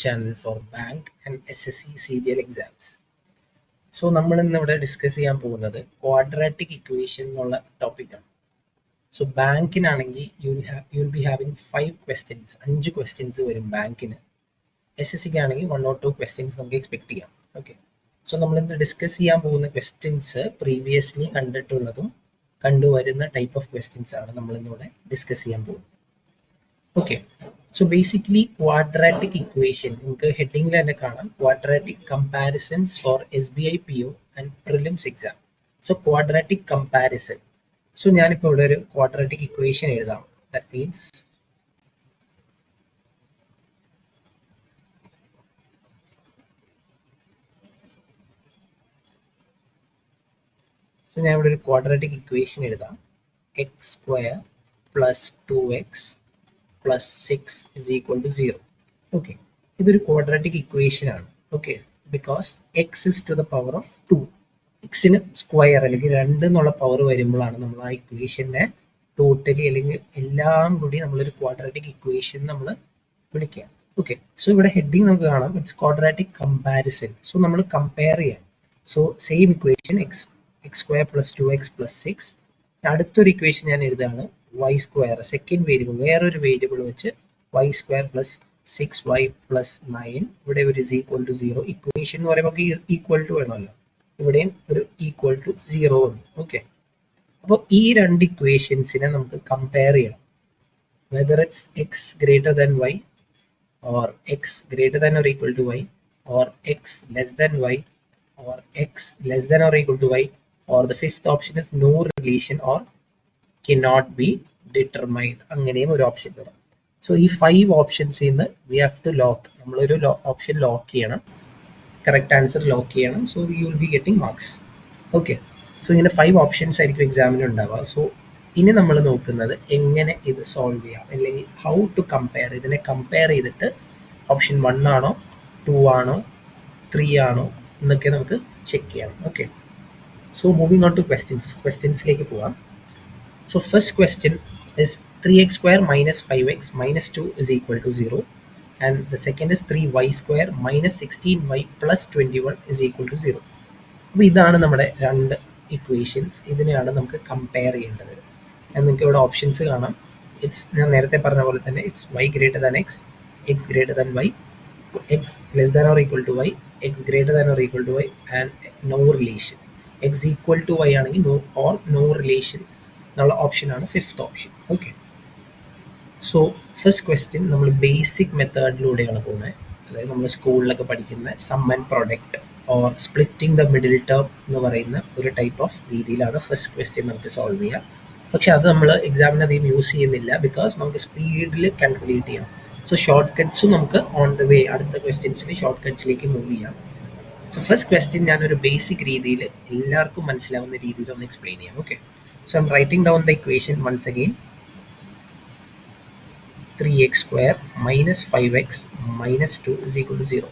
channel for bank and SSC CGL exams. So നമ്മൾ ഇന്ന് ഇവിടെ ഡിസ്കസ് ചെയ്യാൻ പോകുന്നത് ക്വാഡ്രാറ്റിക് ഇക്വേഷൻ എന്നുള്ള ടോപ്പിക്കാണ്. സോ ബാങ്കിനാണെങ്കിൽ you will be having 5 questions, 5 questions വരും ബാങ്കിന്. SSCക്ക് ആണെങ്കിൽ 1 or 2 ക്വസ്റ്റ്യൻസ് നമുക്ക് എക്സ്പെക്ട് ചെയ്യാം. ഓക്കെ, സോ നമ്മൾ ഇന്ന് ഡിസ്കസ് ചെയ്യാൻ പോകുന്ന ക്വസ്റ്റ്യൻസ് പ്രീവിയസ്ലി കണ്ടിട്ടുള്ളതും കണ്ടുവരുന്ന ടൈപ്പ് ഓഫ് ക്വസ്റ്റ്യൻസ് ആണ് നമ്മൾ ഇന്നിവിടെ ഡിസ്കസ് ചെയ്യാൻ പോകുന്നത്. Okay, so basically quadratic equation നിങ്ങൾക്ക് ഹെഡിങ്ങിൽ തന്നെ കാണാം, quadratic comparisons for SBI PO and prelims exam. So quadratic comparison. So ഞാനിപ്പോൾ ഇവിടെ ഒരു ക്വാഡ്രാറ്റിക് ഇക്വേഷൻ എഴുതാം. ദാറ്റ് മീൻസ് ഞാൻ ഇവിടെ ഒരു ക്വാഡ്രാറ്റിക് ഇക്വേഷൻ എഴുതാം. X square plus 2x plus 6 is equal to 0. Okay, ഇതൊരു ക്വാഡ്രാറ്റിക് ഇക്വേഷൻ ആണ്. Okay, because x is to the power of 2. എക്സിന് സ്ക്വയർ അല്ലെങ്കിൽ 2 എന്നുള്ള പവർ വരുമ്പോഴാണ് നമ്മൾ ആ ഇക്വേഷനെ ടോട്ടലി അല്ലെങ്കിൽ എല്ലാം കൂടി നമ്മളൊരു ക്വാഡ്രാറ്റിക് ഇക്വേഷൻ നമ്മൾ വിളിക്കുക. ഓക്കെ, സോ ഇവിടെ ഹെഡിങ് നമുക്ക് കാണാം, ഇറ്റ്സ് ക്വാഡ്രാറ്റിക് കമ്പാരിസൺ. സോ നമ്മൾ കമ്പയർ ചെയ്യാം. So same equation x square plus 2x plus 6. അടുത്തൊരു ഇക്വേഷൻ ഞാൻ എഴുതാണ്, വൈ സ്ക്വയർ സെക്കൻഡ് വേരിയബിൾ, വേറൊരു വേരിയബിൾ വെച്ച് y square plus 6y plus 9. ഇവിടെ ഒരു ഇസ് ഈക്വൽ ടു 0. ഇക്വേഷൻ എന്ന് പറയുമ്പോൾ ഈക്വൽ ടു വേണമല്ലോ, ഇവിടെയും ഒരു ഈക്വൽ ടു 0 ഉണ്ട്. ഓക്കെ, അപ്പോൾ ഈ രണ്ട് ഇക്വേഷൻസിനെ നമുക്ക് കമ്പയർ ചെയ്യണം. Whether it's x greater than y or x greater than or equal to y or x less than y or x less than or equal to y, or the fifth option is no relation or cannot be determined. അങ്ങനെയും ഒരു option വരാം. So ഈ 5 ഓപ്ഷൻസിൽ നിന്ന് we have to lock, നമ്മളൊരു option lock ചെയ്യണം, correct answer lock ചെയ്യണം. So you will be getting marks. Okay, so ഇങ്ങനെ 5 options ആയിരിക്കും എക്സാമിന് ഉണ്ടാവുക. സോ ഇനി നമ്മൾ നോക്കുന്നത് എങ്ങനെ ഇത് സോൾവ് ചെയ്യാം, അല്ലെങ്കിൽ ഹൗ ടു കമ്പയർ. ഇതിനെ കമ്പയർ ചെയ്തിട്ട് ഓപ്ഷൻ 1 ആണോ 2 ആണോ 3 ആണോ എന്നൊക്കെ നമുക്ക് ചെക്ക് ചെയ്യണം. Okay, so moving on to ക്വസ്റ്റ്യൻസിലേക്ക് പോകാം. So first question is 3x square minus 5x minus 2 is equal to 0 and the second is 3y square minus 16y plus 21 is equal to 0. അപ്പോൾ ഇതാണ് നമ്മുടെ രണ്ട് ഇക്വേഷൻസ്. ഇതിനെയാണ് നമുക്ക് compare ചെയ്യേണ്ടത്. നിങ്ങൾക്ക് ഇവിടെ ഓപ്ഷൻസ് കാണാം. ഇറ്റ്സ് ഞാൻ നേരത്തെ പറഞ്ഞ പോലെ തന്നെ it's y greater than x, x greater than y, x less than or equal to y, x greater than or equal to y, and no relation. x equal to y ആണെങ്കിൽ no or no relation എന്നുള്ള ഓപ്ഷനാണ് fifth option. Okay, so first question നമ്മൾ basic മെത്തേഡിലൂടെയാണ് പോകുന്നത്. അതായത് നമ്മൾ സ്കൂളിലൊക്കെ പഠിക്കുന്ന sum and product or splitting the middle term എന്ന് പറയുന്ന ഒരു ടൈപ്പ് ഓഫ് രീതിയിലാണ് ഫസ്റ്റ് ക്വസ്റ്റ്യൻ നമുക്ക് സോൾവ് ചെയ്യുക. പക്ഷെ അത് നമ്മൾ എക്സാമിന് അധികം യൂസ് ചെയ്യുന്നില്ല, ബിക്കോസ് നമുക്ക് സ്പീഡിൽ കാൽക്കുലേറ്റ് ചെയ്യാം. സോ ഷോർട്ട് കട്ട്സും നമുക്ക് ഓൺ ദ വേ അടുത്ത ക്വസ്റ്റ്യൻസിൽ ഷോർട്ട് കട്ട്സിലേക്ക് മൂവ് ചെയ്യാം. സോ ഫസ്റ്റ് ക്വസ്റ്റ്യൻ ഞാനൊരു ബേസിക് രീതിയിൽ എല്ലാവർക്കും മനസ്സിലാവുന്ന രീതിയിൽ ഒന്ന് എക്സ്പ്ലെയിൻ ചെയ്യാം. Okay, so I am writing down the equation once again. 3x square minus 5x minus 2 is equal to 0.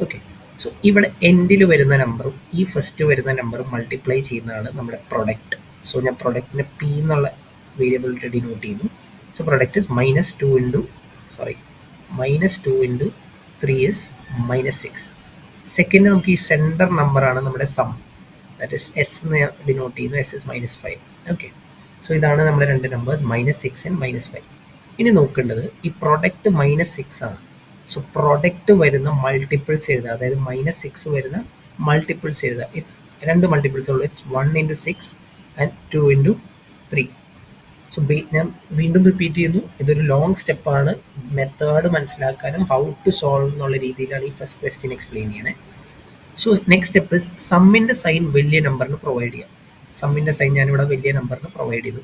Okay, so ഇവിടെ എൻഡിൽ വരുന്ന നമ്പറും ഈ ഫസ്റ്റ് വരുന്ന നമ്പറും മൾട്ടിപ്ലൈ ചെയ്യുന്നതാണ് നമ്മുടെ പ്രൊഡക്റ്റ്. സോ ഞാൻ പ്രൊഡക്റ്റിനെ പി എന്നുള്ള വേരിയബിളിട്ട് ഡിനോട്ട് ചെയ്യുന്നു. So product is minus 2 into minus 2 into 3 is minus 6. Second നമുക്ക് ഈ സെൻറ്റർ നമ്പറാണ് നമ്മുടെ സം, ദാറ്റ് ഇസ് എസ് എന്ന് ഡിനോട്ട് ചെയ്യുന്നു. S is minus 5. Okay, so ഇതാണ് നമ്മുടെ രണ്ട് നമ്പേഴ്സ് മൈനസ് 6 ആൻഡ് മൈനസ് 5. ഇനി നോക്കേണ്ടത് ഈ പ്രൊഡക്റ്റ് മൈനസ് 6 ആണ്. സോ പ്രൊഡക്റ്റ് വരുന്ന മൾട്ടിപ്പിൾസ് എഴുതുക, അതായത് മൈനസ് 6 വരുന്ന മൾട്ടിപ്പിൾസ് എഴുതുക. ഇറ്റ്സ് രണ്ട് മൾട്ടിപ്പിൾസ് ഉള്ളൂ. It's 1 into 6 and 2 into 3. So ഞാൻ വീണ്ടും റിപ്പീറ്റ് ചെയ്യുന്നു, ഇതൊരു ലോങ് സ്റ്റെപ്പാണ്. മെത്തേഡ് മനസ്സിലാക്കാനും ഹൗ ടു സോൾവ് എന്നുള്ള രീതിയിലാണ് ഈ ഫസ്റ്റ് ക്വസ്റ്റ്യൻ എക്സ്പ്ലെയിൻ ചെയ്യണേ. സോ നെക്സ്റ്റ് സ്റ്റെപ്പ് ഇസ് സമ്മിൻ്റെ സൈൻ വലിയ നമ്പറിന് പ്രൊവൈഡ് ചെയ്യാം. സമ്മിൻ്റെ സൈൻ ഞാനിവിടെ വലിയ നമ്പറിന് പ്രൊവൈഡ് ചെയ്തു.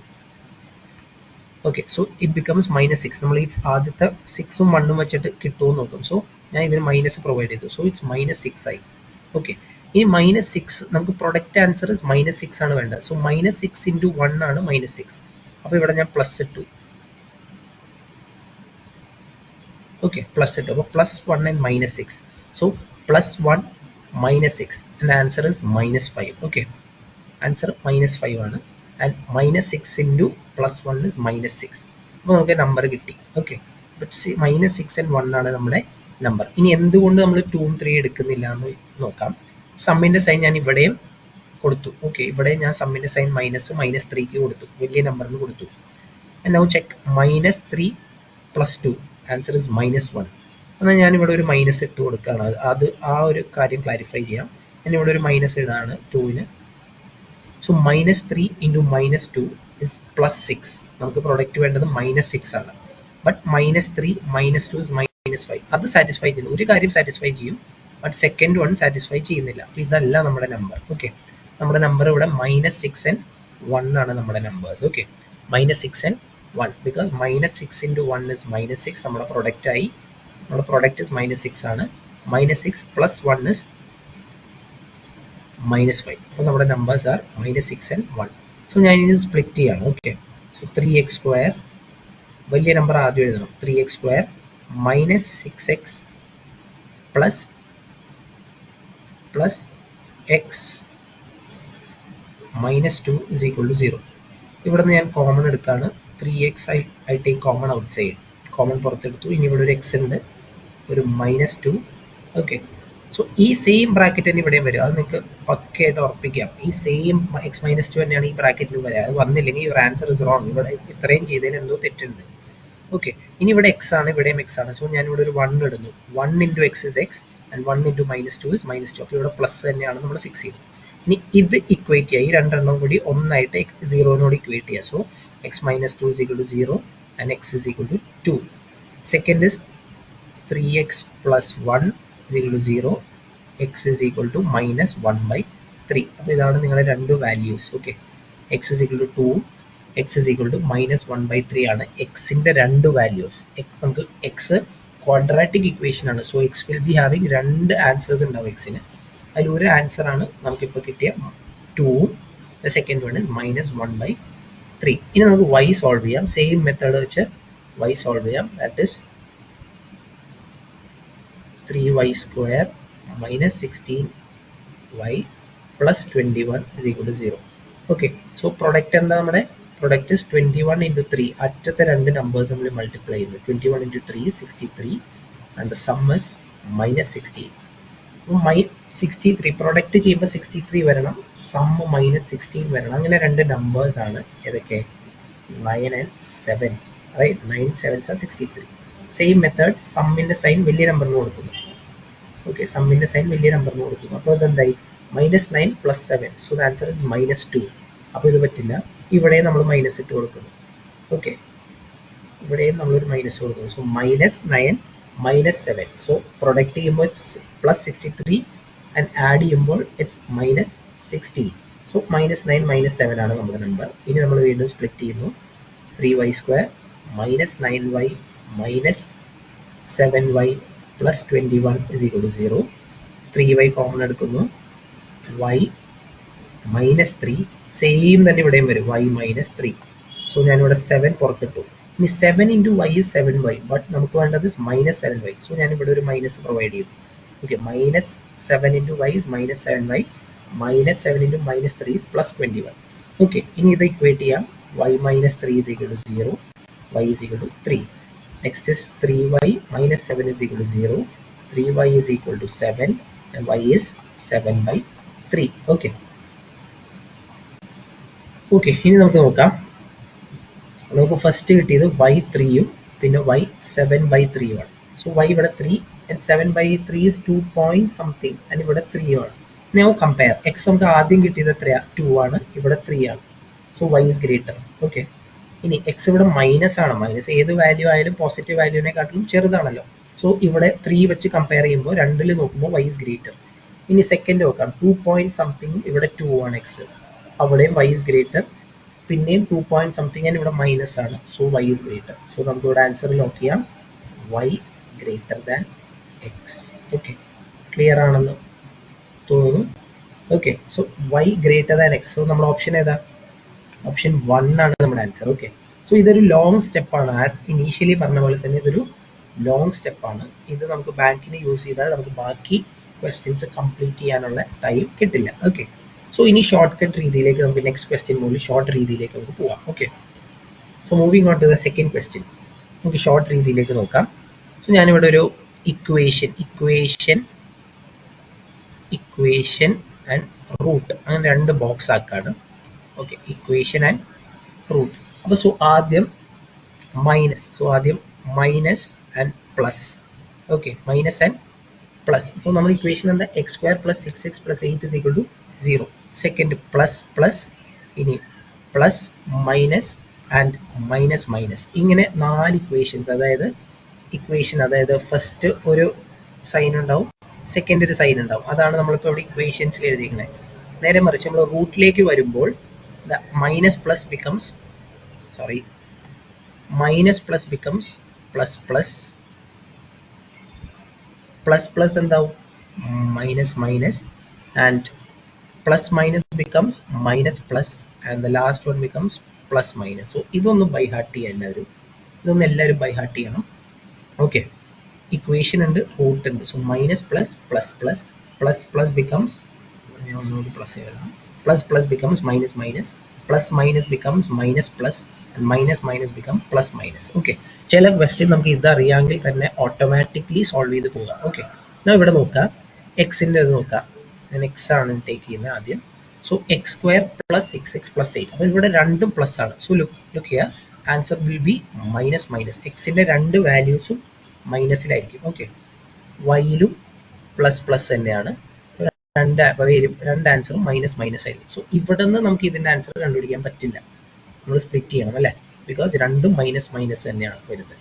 Okay, so it becomes minus 6. നമ്മൾ ഈ ആദ്യത്തെ 6ഉം 1ഉം വെച്ചിട്ട് കിട്ടുമോ നോക്കും. സോ ഞാൻ ഇതിന് മൈനസ് പ്രൊവൈഡ് ചെയ്തു. സോ ഇറ്റ്സ് മൈനസ് 6 ആയി. ഓക്കെ, ഈ മൈനസ് 6 നമുക്ക് പ്രൊഡക്റ്റ് ആൻസർ മൈനസ് 6 ആണ് വേണ്ടത്. സോ മൈനസ് 6 ഇൻറ്റു 1 ആണ് മൈനസ് 6. അപ്പോൾ ഇവിടെ ഞാൻ പ്ലസ് ഇട്ടു. ഓക്കെ, പ്ലസ് ഇട്ടു. അപ്പോൾ plus 1 and minus 6. So plus 1 minus 6 and answer is minus 5. Okay, answer minus 5 ആണ്. And minus 6 into plus 1 is minus 6. അപ്പോൾ നമുക്ക് നമ്പർ കിട്ടി. ഓക്കെ, ബട്ട് -6 and 1 ആണ് നമ്മുടെ നമ്പർ. ഇനി എന്തുകൊണ്ട് നമ്മൾ 2ഉം 3 എടുക്കുന്നില്ല എന്ന് നോക്കാം. സമ്മിൻ്റെ സൈൻ ഞാൻ ഇവിടെയും കൊടുത്തു. ഓക്കെ, ഇവിടെ ഞാൻ സമ്മിൻ്റെ സൈൻ -3ക്ക് കൊടുത്തു, വലിയ നമ്പറിന് കൊടുത്തു. And now check -3 + 2 answer is -1. എന്നാൽ ഞാനിവിടെ ഒരു മൈനസ് ഇട്ട് കൊടുക്കുകയാണ്. അത് ആ ഒരു കാര്യം ക്ലാരിഫൈ ചെയ്യാം. ഞാനിവിടെ ഒരു മൈനസ് ഇടാണ് 2ന്. So -3 × -2 is +6. നമുക്ക് പ്രൊഡക്റ്റ് വേണ്ടത് -6 ആണ്. But -3 -2 is -5. അത് സാറ്റിസ്ഫൈ ചെയ്യുന്നു. ഒരു കാര്യം സാറ്റിസ്ഫൈ ചെയ്യും, ബട്ട് സെക്കൻഡ് വൺ സാറ്റിസ്ഫൈ ചെയ്യുന്നില്ല. അപ്പോൾ ഇതല്ല നമ്മുടെ നമ്പർ. ഓക്കെ, നമ്മുടെ നമ്പർ ഇവിടെ -6 and 1 ആണ് നമ്മുടെ numbers. Okay, -6 and 1 because -6 × 1 is -6. നമ്മുടെ പ്രൊഡക്റ്റ് ആയി. നമ്മുടെ പ്രൊഡക്റ്റ് ഇസ് -6 ആണ്. -6 + 1 ഇസ് -5. അപ്പോൾ നമ്മുടെ നമ്പേഴ്സ് ആർ -6 and 1. സോ ഞാൻ ഇനി സ്പ്ലിറ്റ് ചെയ്യാണ്. ഓക്കെ, സോ 3x² വലിയ നമ്പർ ആദ്യം എഴുതണം. 3x² -6x plus x -2 is equal to 0. ഇവിടെ നിന്ന് ഞാൻ കോമൺ എടുക്കുകയാണ്. 3x I take common out side. Common പുറത്തെടുത്തു. ഇനി ഇവിടെ ഒരു x ഉണ്ട്, ഒരു -2. ഓക്കെ, സോ ഈ സെയിം ബ്രാക്കറ്റ് തന്നെ ഇവിടെയും വരും. അത് നിങ്ങൾക്ക് പക്കയായിട്ട് ഉറപ്പിക്കാം. ഈ സെയിം x -2 തന്നെയാണ് ഈ ബ്രാക്കറ്റിലും വരിക. അത് വന്നില്ലെങ്കിൽ യുവർ ആൻസർ ഇസ് റോങ്. ഇവിടെ ഇത്രയും ചെയ്തതിൽ എന്തോ തെറ്റുണ്ട്. ഓക്കെ, ഇനി ഇവിടെ x ആണ്, ഇവിടെയും x ആണ്. സോ ഞാനിവിടെ ഒരു 1 ഇടുന്നു. 1 × x is x and 1 × -2 is -2. അപ്പോൾ ഇവിടെ പ്ലസ് തന്നെയാണ് നമ്മൾ ഫിക്സ് ചെയ്തത്. ഇനി ഇത് ഇക്വേറ്റ് ചെയ്യുക. ഈ രണ്ടെണ്ണം കൂടി ഒന്നായിട്ട് 0നോട് ഇക്വേറ്റ് ചെയ്യുക. So x -2 is equal to 0 and x is equal to 2. Second is 3x plus 1 is equal to 0. x is equal to -1/3. അപ്പോൾ ഇതാണ് നിങ്ങളുടെ രണ്ട് values. Okay, x is equal to 2, x is equal to -1/3 ആണ് എക്സിൻ്റെ രണ്ട് values. നമുക്ക് X quadratic equation ആണ്. So X will be having രണ്ട് ആൻസേഴ്സ് ഉണ്ടാവും എക്സിന്. അതിൽ ഒരു ആൻസർ ആണ് നമുക്കിപ്പോൾ കിട്ടിയ 2. The second one is -1/3. ഇനി നമുക്ക് y സോൾവ് ചെയ്യാം. സെയിം മെത്തേഡ് വെച്ച് y സോൾവ് ചെയ്യാം. That is 3y² -16y plus 21 is equal to 0. Okay, so product എന്താ? നമ്മുടെ പ്രൊഡക്റ്റ് ഇസ് 21 × 3. അറ്റത്തെ രണ്ട് നമ്പേഴ്സ് നമ്മൾ മൾട്ടിപ്ലൈ ചെയ്യുന്നു. 21 × 3 is 63 and the sum is -16. 63 product ചെയ്യുമ്പോൾ 63 വരണം, സം -16 വരണം. അങ്ങനെ രണ്ട് നമ്പേഴ്സ് ആണ്. ഏതൊക്കെ? 9 and 7. Right, 9 7s are 63. Same method സമ്മിൻ്റെ സൈൻ വലിയ നമ്പറിന് കൊടുക്കുന്നു. ഓക്കെ, സമ്മിൻ്റെ സൈൻ വലിയ നമ്പറിന് കൊടുക്കുന്നു. അപ്പോൾ ഇതെന്തായി? -9 + 7. So the answer is -2. അപ്പോൾ ഇത് പറ്റില്ല. ഇവിടെയും നമ്മൾ മൈനസ് ഇട്ട് കൊടുക്കുന്നു. ഓക്കെ, ഇവിടെയും നമ്മളൊരു മൈനസ് കൊടുക്കുന്നു. സോ -9 -7. സോ പ്രൊഡക്റ്റ് ചെയ്യുമ്പോൾ ഇറ്റ്സ് +63 ആൻഡ് ആഡ് ചെയ്യുമ്പോൾ ഇറ്റ്സ് -16. സോ -9 -7 ആണ് നമ്മുടെ നമ്പർ. ഇനി നമ്മൾ വീണ്ടും സ്പ്ലിറ്റ് ചെയ്യുന്നു. 3y² -9y -7y plus 21 is equal to 0. 3y common എടുക്കുന്നു. y -3 സെയിം തന്നെ ഇവിടെയും വരും. y -3. സോ ഞാനിവിടെ 7 പുറത്തിട്ടു. ഇനി 7 × y is 7y, ബട്ട് നമുക്ക് വേണ്ടത് -7y. സോ ഞാനിവിടെ ഒരു മൈനസ് പ്രൊവൈഡ് ചെയ്തു. Okay, -7 × y is -7y, -7 × -3 is +21. Okay, ഇനി ഇത് ഇക്വേറ്റ് ചെയ്യാം. y -3 is equal to 0, y is equal to 3. Next is 3y -7 is equal to 0, 3y is equal to 7 and y is 7/3. Okay, okay, ഇനി നമുക്ക് നോക്കാം. നമുക്ക് first കിട്ടിയത് y3 പിന്നെ y 7/3 ആണ്. സോ y ഇവിടെ 3 and 7/3 is 2 point something and ഇവിടെ 3 ആണ്. now compare. x നമുക്ക് ആദ്യം കിട്ടിയത് എത്രയാ? 2 ആണ്. ഇവിടെ 3 ആണ്. So y is greater. Okay, ഇനി x ഇവിടെ മൈനസ് ആണ്. മൈനസ് ഏത് വാല്യൂ ആയാലും പോസിറ്റീവ് വാല്യൂവിനെക്കാട്ടിലും ചെറുതാണല്ലോ. സോ ഇവിടെ 3 വെച്ച് കമ്പയർ ചെയ്യുമ്പോൾ രണ്ടിൽ നോക്കുമ്പോൾ y is greater. ഇനി സെക്കൻഡ് നോക്കാം. 2 point something ഇവിടെ 2 ആണ് x. അവിടെയും y is greater. പിന്നെയും 2 point something ആണ് ഇവിടെ മൈനസ് ആണ്. So y is greater. So നമുക്ക് ഇവിടെ ആൻസർ നോക്ക് ചെയ്യാം. y greater than x. Okay, clear ആണെന്ന് തോന്നുന്നു. Okay, so y greater than x. So നമ്മുടെ ഓപ്ഷൻ ഏതാ? ഓപ്ഷൻ 1 ആണ് നമ്മുടെ ആൻസർ. ഓക്കെ, സോ ഇതൊരു ലോങ് സ്റ്റെപ്പാണ്. ആസ് ഇനീഷ്യലി പറഞ്ഞ പോലെ തന്നെ ഇതൊരു ലോങ് സ്റ്റെപ്പാണ്. ഇത് നമുക്ക് ബാങ്കിന് യൂസ് ചെയ്താൽ നമുക്ക് ബാക്കി ക്വസ്റ്റ്യൻസ് കംപ്ലീറ്റ് ചെയ്യാനുള്ള ടൈം കിട്ടില്ല. ഓക്കെ, സോ ഇനി ഷോർട്ട് കട്ട് രീതിയിലേക്ക് നമുക്ക് നെക്സ്റ്റ് ക്വസ്റ്റ്യൻ മുകളിൽ ഷോർട്ട് രീതിയിലേക്ക് നമുക്ക് പോവാം. Okay, so moving on to the second question. നമുക്ക് ഷോർട്ട് രീതിയിലേക്ക് നോക്കാം. സോ ഞാനിവിടെ ഒരു ഇക്വേഷൻ ആൻഡ് റൂട്ട്, അങ്ങനെ രണ്ട് ബോക്സ് ആക്കാണ്. Okay, equation and root. അപ്പോൾ ആദ്യം minus and plus. Okay, minus and plus. So നമ്മൾ ഇക്വേഷൻ എന്താ, x square plus 6x plus 8 is equal to 0. Second plus ഇനി പ്ലസ് മൈനസ് ആൻഡ് മൈനസ്. ഇങ്ങനെ 4 equations, അതായത് ഫസ്റ്റ് ഒരു സൈൻ ഉണ്ടാവും, സെക്കൻഡ് ഒരു സൈൻ ഉണ്ടാവും. അതാണ് നമ്മളിപ്പോൾ ഇവിടെ ഇക്വേഷൻസിൽ എഴുതിയിരിക്കുന്നത്. നേരെ മറിച്ച് നമ്മൾ റൂട്ടിലേക്ക് വരുമ്പോൾ മൈനസ് പ്ലസ് ബിക്കംസ് പ്ലസ് എന്താവും, minus and plus minus becomes minus and the last one becomes plus minus. So ഇതൊന്നും ബൈ ഹാർട്ട് ചെയ്യുക എല്ലാവരും ബൈ ഹാർട്ട് ചെയ്യണം. ഓക്കെ, ഇക്വേഷൻ ഉണ്ട്, റൂട്ട് ഉണ്ട്. സോ മൈനസ് പ്ലസ് ബിക്കംസ്, ഞാൻ ഒന്നുകൂടി പ്ലസ് എഴുതാം, plus becomes minus becomes minus and minus become plus minus. Okay, ചില ക്വസ്റ്റ്യൻ നമുക്ക് ഇതറിയാമെങ്കിൽ തന്നെ ഓട്ടോമാറ്റിക്കലി സോൾവ് ചെയ്ത് പോകാം. ഓക്കെ, ഞാൻ ഇവിടെ നോക്കാം, എക്സിൻ്റെ ഇത് നോക്കാം. ഞാൻ എക്സ് ആണ് ടേക്ക് ചെയ്യുന്നത് ആദ്യം. So X square plus 6x plus 8. അപ്പോൾ ഇവിടെ രണ്ടും പ്ലസ് ആണ്. So look here, answer will be minus. എക്സിൻ്റെ രണ്ട് വാല്യൂസും മൈനസിലായിരിക്കും. ഓക്കെ, വൈയിലും പ്ലസ് തന്നെയാണ്. രണ്ട് ആൻസറും മൈനസ് ആയിരിക്കും. സോ ഇവിടെ നിന്ന് നമുക്ക് ഇതിൻ്റെ ആൻസർ കണ്ടുപിടിക്കാൻ പറ്റില്ല, നമ്മൾ സ്പ്ലിറ്റ് ചെയ്യണം അല്ലേ, ബിക്കോസ് രണ്ടും മൈനസ് തന്നെയാണ് വരുന്നത്.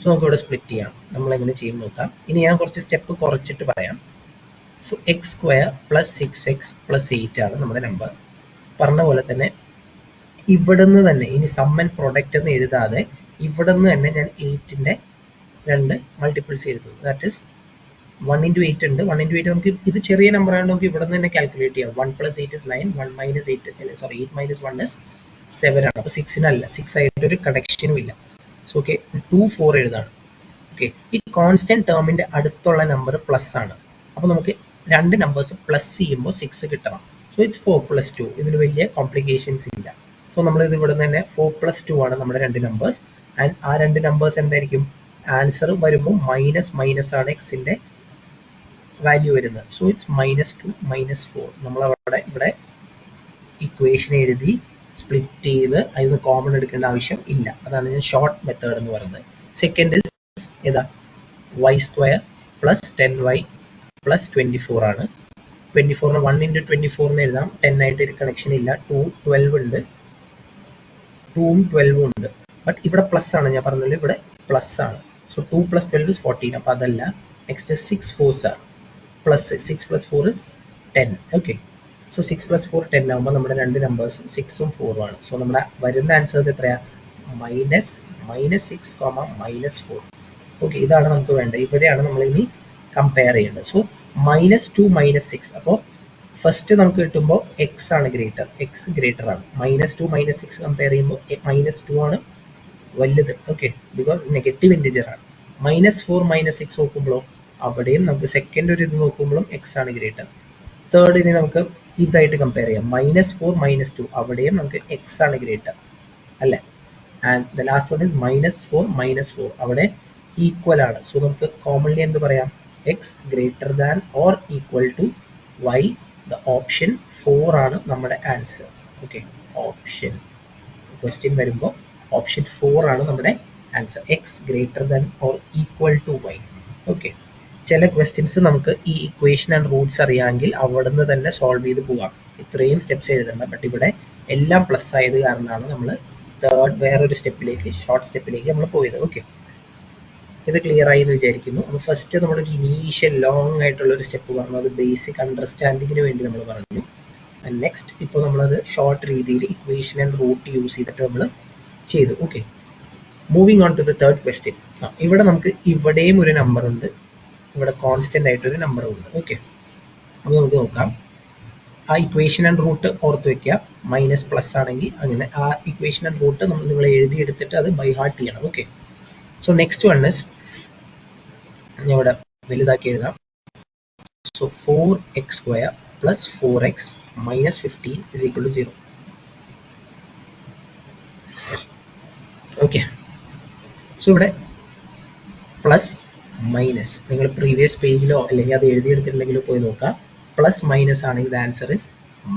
സോ നമുക്ക് ഇവിടെ സ്പ്ലിറ്റ് ചെയ്യാം. നമ്മൾ എങ്ങനെ ചെയ്യും നോക്കാം. ഇനി ഞാൻ കുറച്ച് സ്റ്റെപ്പ് കുറച്ചിട്ട് പറയാം. So X square plus 6x plus 8 ആണ് നമ്മുടെ നമ്പർ. പറഞ്ഞ പോലെ തന്നെ ഇവിടെ നിന്ന് തന്നെ ഇനി സം ആൻഡ് പ്രൊഡക്റ്റ് എന്ന് എഴുതാതെ ഇവിടെ നിന്ന് തന്നെ ഞാൻ 8ൻ്റെ രണ്ട് മൾട്ടിപ്പിൾസ് എഴുതും. ദാറ്റ് ഇസ് 1 into 8 ഉണ്ട്. 1 into 8 നമുക്ക് ഇത് ചെറിയ നമ്പർ ആണ്, നമുക്ക് ഇവിടെ നിന്ന് തന്നെ കാൽക്കുലേറ്റ് ചെയ്യാം. 1 + 8 is 9, 1 - 8 8 - 1 is 7 ആണ്. അപ്പോൾ 6 ആയിട്ട് ഒരു കണക്ഷനും ഇല്ല. So okay, 2 4 എഴുതാണ്. ഓക്കെ, ഈ കോൺസ്റ്റന്റ് ടേമിൻ്റെ അടുത്തുള്ള നമ്പർ പ്ലസ് ആണ്. അപ്പോൾ നമുക്ക് രണ്ട് നമ്പേഴ്സ് പ്ലസ് ചെയ്യുമ്പോൾ 6 കിട്ടണം. So it's 4 + 2. ഇതിന് വലിയ കോംപ്ലിക്കേഷൻസ് ഇല്ല. സോ നമ്മൾ ഇത് ഇവിടെ നിന്ന് തന്നെ 4 + 2 ആണ് നമ്മുടെ രണ്ട് നമ്പേഴ്സ്. ആൻഡ് ആ രണ്ട് നമ്പേഴ്സ് എന്തായിരിക്കും, ആൻസർ വരുമ്പോൾ മൈനസ് ആണ് എക്സിൻ്റെ വാല്യൂ വരുന്നത്. So it's -2 -4. നമ്മളവിടെ ഇവിടെ ഇക്വേഷൻ എഴുതി സ്പ്ലിറ്റ് ചെയ്ത് അതിന് കോമൺ എടുക്കേണ്ട ആവശ്യം ഇല്ല. അതാണ് ഞാൻ ഷോർട്ട് മെത്തേഡ് എന്ന് പറയുന്നത്. സെക്കൻഡ് ഏതാ, Y square plus 10y plus 24 ആണ്. 24 1 into 24 എന്ന് എഴുതാം. 10 ആയിട്ട് ഒരു കണക്ഷൻ ഇല്ല. 2 12 ഉണ്ട്, 2ഉം 12ഉം ഉണ്ട്. ബട്ട് ഇവിടെ പ്ലസ് ആണ്, ഞാൻ പറഞ്ഞല്ലോ ഇവിടെ പ്ലസ് ആണ്. So 2 + 12 is 14. അപ്പോൾ അതല്ല. Next 6 4s are plus 6 + 4 is 10. Okay, so 6 + 4 10 ആകുമ്പോൾ നമ്മുടെ രണ്ട് നമ്പേഴ്സും 6ഉം 4ഉം ആണ്. സോ നമ്മുടെ വരുന്ന ആൻസേഴ്സ് എത്രയാണ്, -6, -4. ഓക്കെ, ഇതാണ് നമുക്ക് വേണ്ടത്. ഇവിടെയാണ് നമ്മൾ ഇനി കമ്പയർ ചെയ്യേണ്ടത്. സോ -2 -6. അപ്പോൾ ഫസ്റ്റ് നമുക്ക് കിട്ടുമ്പോൾ എക്സ് ആണ് ഗ്രേറ്റർ, എക്സ് ഗ്രേറ്റർ ആണ്. -2 -6 കമ്പയർ ചെയ്യുമ്പോൾ -2 ആണ് വലുത്. ഓക്കെ, ബിക്കോസ് നെഗറ്റീവ് ഇൻറ്റിജർ ആണ്. -4 -6 നോക്കുമ്പോഴോ അവിടെയും നമുക്ക് സെക്കൻഡ് ഒരു ഇത് നോക്കുമ്പോഴും എക്സ് ആണ് ഗ്രേറ്റർ. തേർഡിന് നമുക്ക് ഇതായിട്ട് കമ്പയർ ചെയ്യാം. -4 -2 അവിടെയും നമുക്ക് എക്സ് ആണ് ഗ്രേറ്റർ അല്ലേ. And the last one is -4 -4 അവിടെ ഈക്വൽ ആണ്. സോ നമുക്ക് കോമൺലി എന്ത് പറയാം, x greater than or equal to y. The option 4 ആണ് നമ്മുടെ ആൻസർ. ഓക്കെ, ഓപ്ഷൻ ക്വസ്റ്റ്യൻ വരുമ്പോൾ ഓപ്ഷൻ 4 ആണ് നമ്മുടെ answer, x greater than or equal to y. Okay, ചില ക്വസ്റ്റ്യൻസ് നമുക്ക് ഈ ഇക്വേഷൻ ആൻഡ് റൂട്ട്സ് അറിയാമെങ്കിൽ അവിടെ നിന്ന് തന്നെ സോൾവ് ചെയ്ത് പോകാം. ഇത്രയും സ്റ്റെപ്സ് എഴുതണ്ട. ബട്ട് ഇവിടെ എല്ലാം പ്ലസ് ആയത് കാരണമാണ് നമ്മൾ വേറൊരു സ്റ്റെപ്പിലേക്ക്, ഷോർട്ട് സ്റ്റെപ്പിലേക്ക് നമ്മൾ പോയത്. ഓക്കെ, ഇത് ക്ലിയർ ആയി എന്ന് വിചാരിക്കുന്നു. അപ്പോൾ ഫസ്റ്റ് നമ്മളൊരു ഇനീഷ്യൽ ലോങ് ആയിട്ടുള്ളൊരു സ്റ്റെപ്പ് പറഞ്ഞു, അത് ബേസിക് അണ്ടർസ്റ്റാൻഡിങ്ങിന് വേണ്ടി നമ്മൾ പറഞ്ഞു. ആൻഡ് നെക്സ്റ്റ് ഇപ്പോൾ നമ്മളത് ഷോർട്ട് രീതിയിൽ ഇക്വേഷൻ ആൻഡ് റൂട്ട് യൂസ് ചെയ്തിട്ട് നമ്മൾ ചെയ്തു. Okay, moving on to the third question. ഇവിടെ നമുക്ക് ഇവിടെയും ഒരു നമ്പർ ഉണ്ട്, ഇവിടെ കോൺസ്റ്റന്റ് ആയിട്ടൊരു നമ്പറും ഉണ്ട്. ഓക്കെ, അപ്പോൾ നമുക്ക് നോക്കാം. ആ ഇക്വേഷൻ ആൻഡ് റൂട്ട് ഓർത്ത് വെക്കുക. മൈനസ് പ്ലസ് ആണെങ്കിൽ അങ്ങനെ ആ ഇക്വേഷൻ ആൻഡ് റൂട്ട് നിങ്ങൾ എഴുതിയെടുത്തിട്ട് അത് ബൈ ഹാർട്ട് ചെയ്യണം. Okay, so next one is, ഞാൻ ഇവിടെ വലുതാക്കി എഴുതാം. So 4x² plus 4x minus 15 is equal to 0. Okay, so ഇവിടെ പ്ലസ് മൈനസ്, നിങ്ങൾ പ്രീവിയസ് പേജിലോ അല്ലെങ്കിൽ അത് എഴുതിയെടുത്തിട്ടുണ്ടെങ്കിലോ പോയി നോക്കാം. പ്ലസ് മൈനസ് ആണെങ്കിൽ the answer is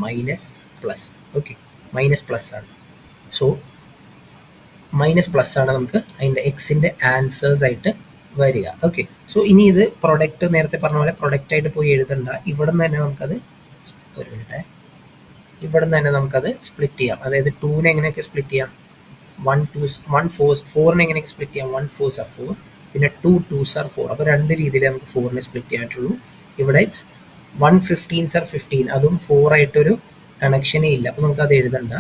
minus plus. Okay, minus plus ആണ്. സോ മൈനസ് പ്ലസ് ആണ് നമുക്ക് അതിൻ്റെ എക്സിൻ്റെ ആൻസേഴ്സ് ആയിട്ട് വരിക. ഓക്കെ, സോ ഇനി ഇത് പ്രൊഡക്റ്റ് നേരത്തെ പറഞ്ഞ പോലെ പ്രൊഡക്റ്റ് ആയിട്ട് പോയി എഴുതണ്ട. ഇവിടെ നിന്ന് തന്നെ നമുക്കത്, ഒരു മിനിറ്റ്, ഇവിടെ നിന്ന് തന്നെ നമുക്കത് സ്പ്ലിറ്റ് ചെയ്യാം. അതായത് 2നെ എങ്ങനെയൊക്കെ സ്പ്ലിറ്റ് ചെയ്യാം, 4നെ എങ്ങനെയൊക്കെ സ്പ്ലിറ്റ് ചെയ്യാം, 1 4s are 4, പിന്നെ 2 2s are 4. അപ്പോൾ രണ്ട് രീതിയിൽ നമുക്ക് 4നെ സ്പ്ലിറ്റ് ചെയ്യാൻ പറ്റുള്ളൂ. ഇവിടെ 1 15s are 15, അതും 4 ആയിട്ടൊരു കണക്ഷനേ ഇല്ല, അപ്പോൾ നമുക്കത് എഴുതണ്ട.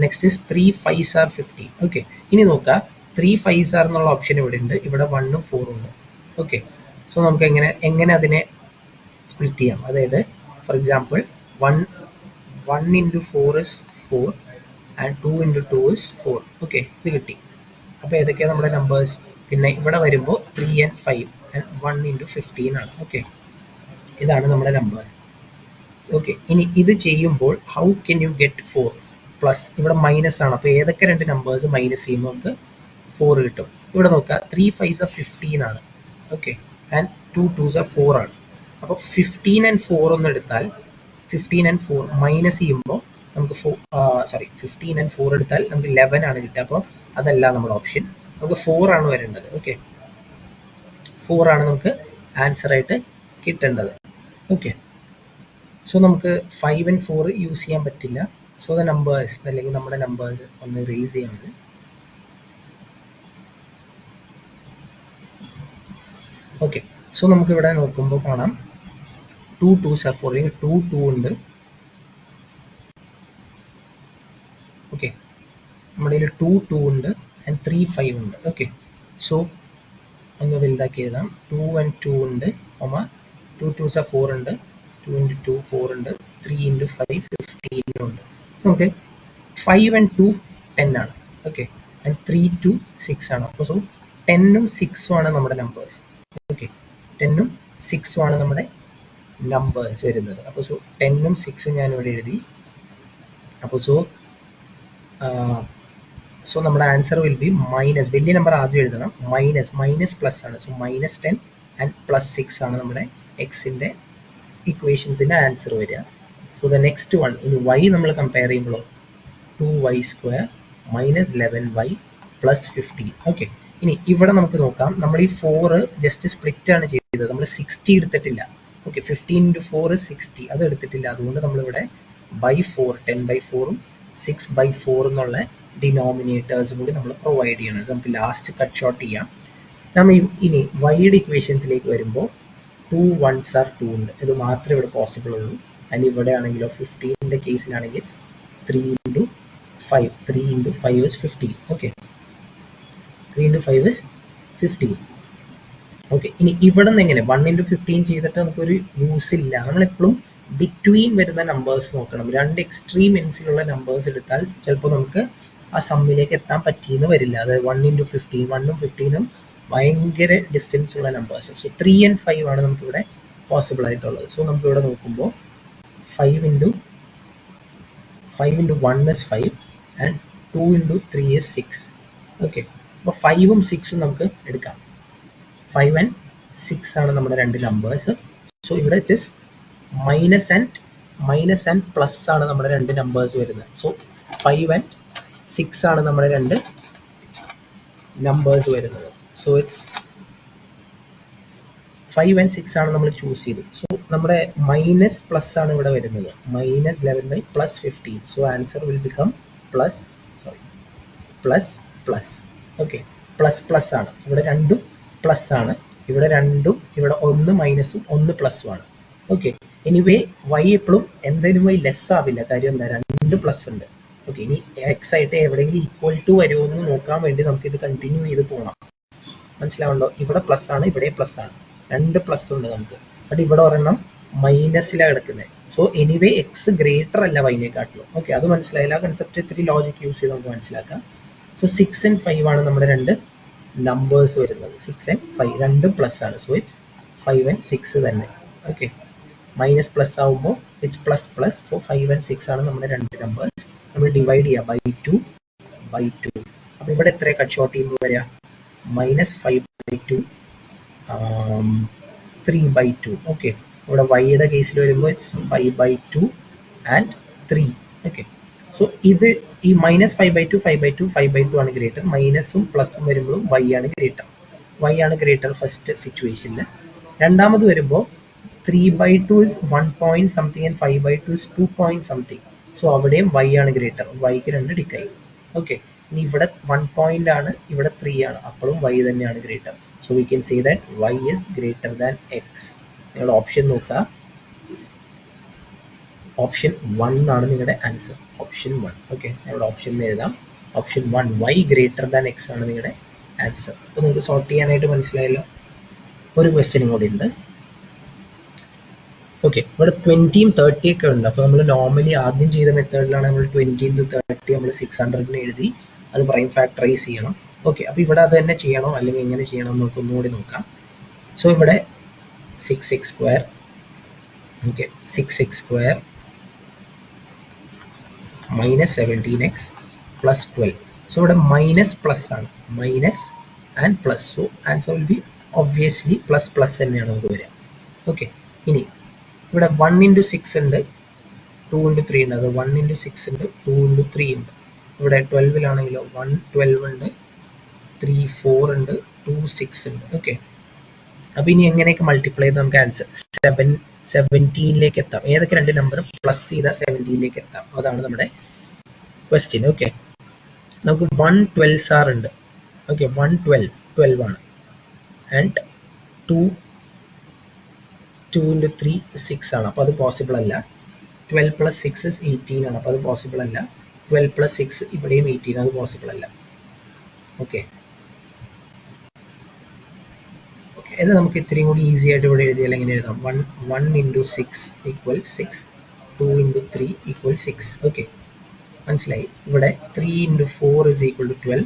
Next is 3 5s are 15. Okay, ഇനി നോക്കുക, 3 5s are എന്നുള്ള ഓപ്ഷൻ ഇവിടെ ഉണ്ട്, ഇവിടെ 1ഉം 4ഉം ഉണ്ട്. ഓക്കെ, സോ നമുക്ക് എങ്ങനെ അതിനെ സ്പ്ലിറ്റ് ചെയ്യാം. അതായത് for example 1 into 4 is 4 and 2 into 2 is 4. Okay, ഇത് കിട്ടി. അപ്പോൾ ഏതൊക്കെയാണ് നമ്മുടെ നമ്പേഴ്സ്? പിന്നെ ഇവിടെ വരുമ്പോൾ 3 and 5 and 1 into 15 ആണ്. ഓക്കെ, ഇതാണ് നമ്മുടെ നമ്പേഴ്സ്. ഓക്കെ, ഇനി ഇത് ചെയ്യുമ്പോൾ how can you get 4 plus? ഇവിടെ മൈനസ് ആണ്, അപ്പോൾ ഏതൊക്കെ രണ്ട് നമ്പേഴ്സ് മൈനസ് ചെയ്യുമ്പോൾ നമുക്ക് 4 കിട്ടും. ഇവിടെ നോക്കുക, 3 5s are 15 ആണ്. ഓക്കെ, ആൻഡ് 2 2s are 4 ആണ്. അപ്പോൾ 15 and 4 ഒന്ന് എടുത്താൽ 15 and 4 മൈനസ് ചെയ്യുമ്പോൾ നമുക്ക് 15 and 4 എടുത്താൽ നമുക്ക് 11 ആണ് കിട്ടുക. അപ്പോൾ അതല്ല നമ്മുടെ ഓപ്ഷൻ, നമുക്ക് 4 ആണ് വരേണ്ടത്. ഓക്കെ, 4 ആണ് നമുക്ക് ആൻസർ ആയിട്ട് കിട്ടേണ്ടത്. ഓക്കെ, സോ നമുക്ക് 5 and 4 യൂസ് ചെയ്യാൻ പറ്റില്ല. സോ ദ നമ്പേഴ്സ്, അല്ലെങ്കിൽ നമ്മുടെ നമ്പേഴ്സ് ഒന്ന് റേസ് ചെയ്യാനുണ്ട്. ഓക്കെ, സോ നമുക്കിവിടെ നോക്കുമ്പോൾ കാണാം 2 2s are 4, അല്ലെങ്കിൽ 2 2 ഉണ്ട്. ഓക്കെ, നമ്മുടെ കയ്യിൽ 2 2 ഉണ്ട് ആൻഡ് 3 5 ഉണ്ട്. ഓക്കെ, സോ ഒന്ന് വലുതാക്കി എഴുതാം. 2 and 2 ഉണ്ട്, 2 2s are 4 ഉണ്ട്, 2 into 2 4 ഉണ്ട്, 3 into 5 15 ഉണ്ട്. സോ നമുക്ക് 5 and 2 10 ആണ്. ഓക്കെ, ആൻഡ് 3 2 6 ആണ്. അപ്പോൾ സോ 10ഉം 6ഉം ആണ് നമ്മുടെ നമ്പേഴ്സ്. ഓക്കെ, 10ഉം 6ഉം ആണ് നമ്മുടെ നമ്പേഴ്സ് വരുന്നത്. അപ്പോൾ സോ 10ഉം 6ഉം ഞാനിവിടെ എഴുതി. അപ്പോൾ സോ നമ്മുടെ ആൻസർ വിൽ ബി മൈനസ്, വലിയ നമ്പർ ആദ്യം എഴുതണം, മൈനസ് പ്ലസ് ആണ്. സോ -10 ആൻഡ് +6 ആണ് നമ്മുടെ എക്സിൻ്റെ ഇക്വേഷൻസിൻ്റെ ആൻസർ വരിക. സോ ദ നെക്സ്റ്റ് വൺ, ഇനി വൈ നമ്മൾ കമ്പയർ ചെയ്യുമ്പോഴോ 2y² -11y +15. ഓക്കെ, ഇനി ഇവിടെ നമുക്ക് നോക്കാം, നമ്മൾ ഈ 4 ജസ്റ്റ് സ്പ്ലിറ്റ് ആണ് ചെയ്തത്, നമ്മൾ 60 എടുത്തിട്ടില്ല. ഓക്കെ, 15 into 4 is 60, അത് എടുത്തിട്ടില്ല. അതുകൊണ്ട് നമ്മളിവിടെ by 4, 10/4ഉം 6/4 എന്നുള്ള ഡിനോമിനേറ്റേഴ്സും കൂടി നമ്മൾ പ്രൊവൈഡ് ചെയ്യണം. നമുക്ക് ലാസ്റ്റ് കട്ട് ഷോർട്ട് ചെയ്യാം. നമ്മൾ ഇനി വൈഡ് ഇക്വേഷൻസിലേക്ക് വരുമ്പോൾ 2 1s are 2 ഉണ്ട്, ഇത് മാത്രമേ ഇവിടെ പോസിബിൾ ഉള്ളൂ. അതിന് ഇവിടെ ആണെങ്കിലോ 15ൻ്റെ കേസിലാണെങ്കിൽ 3 into 5 is 15. Okay, 3 into 5 is 15. Okay, ഇനി ഇവിടെ നിന്ന് എങ്ങനെ 1 into 15 ചെയ്തിട്ട് നമുക്കൊരു യൂസ് ഇല്ല. നമ്മളെപ്പോഴും ബിറ്റ്വീൻ വരുന്ന നമ്പേഴ്സ് നോക്കണം. രണ്ട് എക്സ്ട്രീം എൻസിലുള്ള നമ്പേഴ്സ് എടുത്താൽ ചിലപ്പോൾ നമുക്ക് ആ സമ്മിലേക്ക് എത്താൻ പറ്റിയെന്ന് വരില്ല. അതായത് 1 into 15, 1ഉം 15ഉം ഭയങ്കര ഡിസ്റ്റൻസ് ഉള്ള നമ്പേഴ്സ്. സോ 3 and 5 ആണ് നമുക്കിവിടെ പോസിബിൾ ആയിട്ടുള്ളത്. സോ നമുക്കിവിടെ നോക്കുമ്പോൾ 5 into 1 is 5 and 2 into 3 is 6. Okay, അപ്പോൾ 5ഉം 6ഉം നമുക്ക് എടുക്കാം. 5 and 6 ആണ് നമ്മുടെ രണ്ട് നമ്പേഴ്സ്. സോ ഇവിടെ it is minus and plus ആണ് നമ്മുടെ രണ്ട് നമ്പേഴ്സ് വരുന്നത്. സോ 5 and 6 ആണ് നമ്മുടെ രണ്ട് നമ്പേഴ്സ് വരുന്നത്. സോ ഇറ്റ്സ് 5 and 6 ആണ് നമ്മൾ ചൂസ് ചെയ്തു. സോ നമ്മുടെ മൈനസ് പ്ലസ് ആണ് ഇവിടെ വരുന്നത്, -11 +15. So answer will become plus. Okay, plus ആണ്. ഇവിടെ രണ്ടും പ്ലസ് ആണ്, ഇവിടെ രണ്ടും, ഇവിടെ ഒന്ന് മൈനസും ഒന്ന് പ്ലസും ആണ്. ഓക്കെ, എനിവേ വൈ എപ്പോഴും എന്തെങ്കിലും വൈ ലെസ് ആവില്ല. കാര്യം എന്താ, രണ്ട് പ്ലസ് ഉണ്ട്. ഓക്കെ, ഇനി എക്സ് ആയിട്ട് എവിടെയെങ്കിലും ഈക്വൽ ടു വരുമോ എന്ന് നോക്കാൻ വേണ്ടി നമുക്ക് ഇത് കണ്ടിന്യൂ ചെയ്ത് പോകണം. മനസ്സിലാവുണ്ടോ? ഇവിടെ പ്ലസ് ആണ്, ഇവിടെ പ്ലസ് ആണ്, രണ്ട് പ്ലസ് ഉണ്ട് നമുക്ക്. ബട്ട് ഇവിടെ ഒരെണ്ണം മൈനസിലാണ് കിടക്കുന്നത്. സോ എനിവേ എക്സ് ഗ്രേറ്റർ അല്ല വൈനേക്കാട്ടിലും. ഓക്കെ, അത് മനസ്സിലായില്ല. ആ കൺസെപ്റ്റ് ഇത്തിരി ലോജിക് യൂസ് ചെയ്ത് നമുക്ക് മനസ്സിലാക്കാം. സോ 6 and 5 ആണ് നമ്മുടെ രണ്ട് നമ്പേഴ്സ് വരുന്നത്. 6 and 5 രണ്ടും പ്ലസ് ആണ്. സോ ഇറ്റ്സ് 5 and 6 തന്നെ. ഓക്കെ, മൈനസ് പ്ലസ് ആവുമ്പോൾ ഇറ്റ്സ് പ്ലസ്. സോ 5 and 6 ആണ് നമ്മുടെ രണ്ട് നമ്പേഴ്സ്. നമ്മൾ ഡിവൈഡ് ചെയ്യുക by 2. അപ്പോൾ ഇവിടെ എത്ര കട്ട് ഷോർട്ട് ചെയ്യുമ്പോൾ വരിക? -5/2 3/2. ഓക്കെ, ഇവിടെ വൈയുടെ കേസിൽ വരുമ്പോൾ ഇറ്റ്സ് 5/2 ആൻഡ് 3. ഓക്കെ, സോ ഇത് ഈ -5/2 5/2 5/2 ആണ് ഗ്രേറ്റർ. മൈനസും പ്ലസും വരുമ്പോഴും വൈ ആണ് ഗ്രേറ്റർ. വൈ ആണ് ഗ്രേറ്റർ ഫസ്റ്റ് സിറ്റുവേഷനിൽ. രണ്ടാമത് വരുമ്പോൾ 3/2 is 1 point something and 5/2 is 2 point something. So അവിടെയും വൈ ആണ് ഗ്രേറ്റർ. വൈക്ക് 2 ഡിക്കൈ. ഓക്കെ, ഇനി ഇവിടെ 1 പോയിന്റ് ആണ്, ഇവിടെ 3 ആണ്, അപ്പോഴും വൈ തന്നെയാണ് greater. So we can say that y is greater than x. നിങ്ങളുടെ ഓപ്ഷൻ നോക്കുക. ഓപ്ഷൻ 1 ആണ് നിങ്ങളുടെ ആൻസർ. ഓപ്ഷൻ 1. ഓക്കെ, നിങ്ങളുടെ ഓപ്ഷൻ എഴുതാം. Option 1 y greater than x ആണ് നിങ്ങളുടെ ആൻസർ. അപ്പോൾ നിങ്ങൾക്ക് സോർട്ട് ചെയ്യാനായിട്ട് മനസ്സിലായല്ലോ. ഒരു ക്വസ്റ്റ്യനും കൂടി ഉണ്ട്. ഓക്കെ, ഇവിടെ 20 30 ഒക്കെ ഉണ്ട്. അപ്പോൾ നമ്മൾ നോർമലി ആദ്യം ചെയ്ത മെത്തേഡിലാണ് നമ്മൾ 20 30 നമ്മൾ 600 എഴുതി അത് പ്രൈം ഫാക്ടറൈസ് ചെയ്യണം. ഓക്കെ, അപ്പോൾ ഇവിടെ അത് തന്നെ ചെയ്യണോ അല്ലെങ്കിൽ എങ്ങനെ ചെയ്യണം നമുക്ക് ഒന്നുകൂടി നോക്കാം. സോ ഇവിടെ 6x². Okay, 6x² -17x + 12. So ഇവിടെ മൈനസ് പ്ലസ് ആണ്, minus and plus. So answer will be obviously plus തന്നെയാണ് നമുക്ക് വരിക. ഓക്കെ, ഇനി ഇവിടെ 1 × 6 ഉണ്ട്, 2 × 3 ഉണ്ട്. അത് 1 × 6 ഉണ്ട്, 2 × 3 ഉണ്ട്. ഇവിടെ 12-ലാണെങ്കിലോ 1 12 ഉണ്ട്, 3 4 ഉണ്ട്, 2 6 ഉണ്ട്. ഓക്കെ, അപ്പോൾ ഇനി എങ്ങനെയൊക്കെ മൾട്ടിപ്ലൈ ചെയ്ത് നമുക്ക് ആൻസർ 17ലേക്ക് എത്താം. ഏതൊക്കെ രണ്ട് നമ്പർ പ്ലസ് ചെയ്താൽ 17ലേക്ക് എത്താം, അതാണ് നമ്മുടെ ക്വസ്റ്റ്യൻ. ഓക്കെ, നമുക്ക് 1 12s ഉണ്ട്. ഓക്കെ, 1 12 ആണ്. ആൻഡ് 2 × 3 6 ആണ്. അപ്പോൾ അത് പോസിബിൾ അല്ല. 12 + 6 is 18 ആണ്. അപ്പോൾ അത് പോസിബിൾ അല്ല. 12 + 6 ഇവിടെയും 18, അത് പോസിബിൾ അല്ല. ഓക്കെ, ഇത് നമുക്ക് ഇത്രയും കൂടി ഈസി ആയിട്ട് ഇവിടെ എഴുതിയാൽ എങ്ങനെ എഴുതാം? 1 × 6 = 6, 2 × 3 = 6. ഓക്കെ, മനസ്സിലായി. ഇവിടെ 3 × 4 = 12,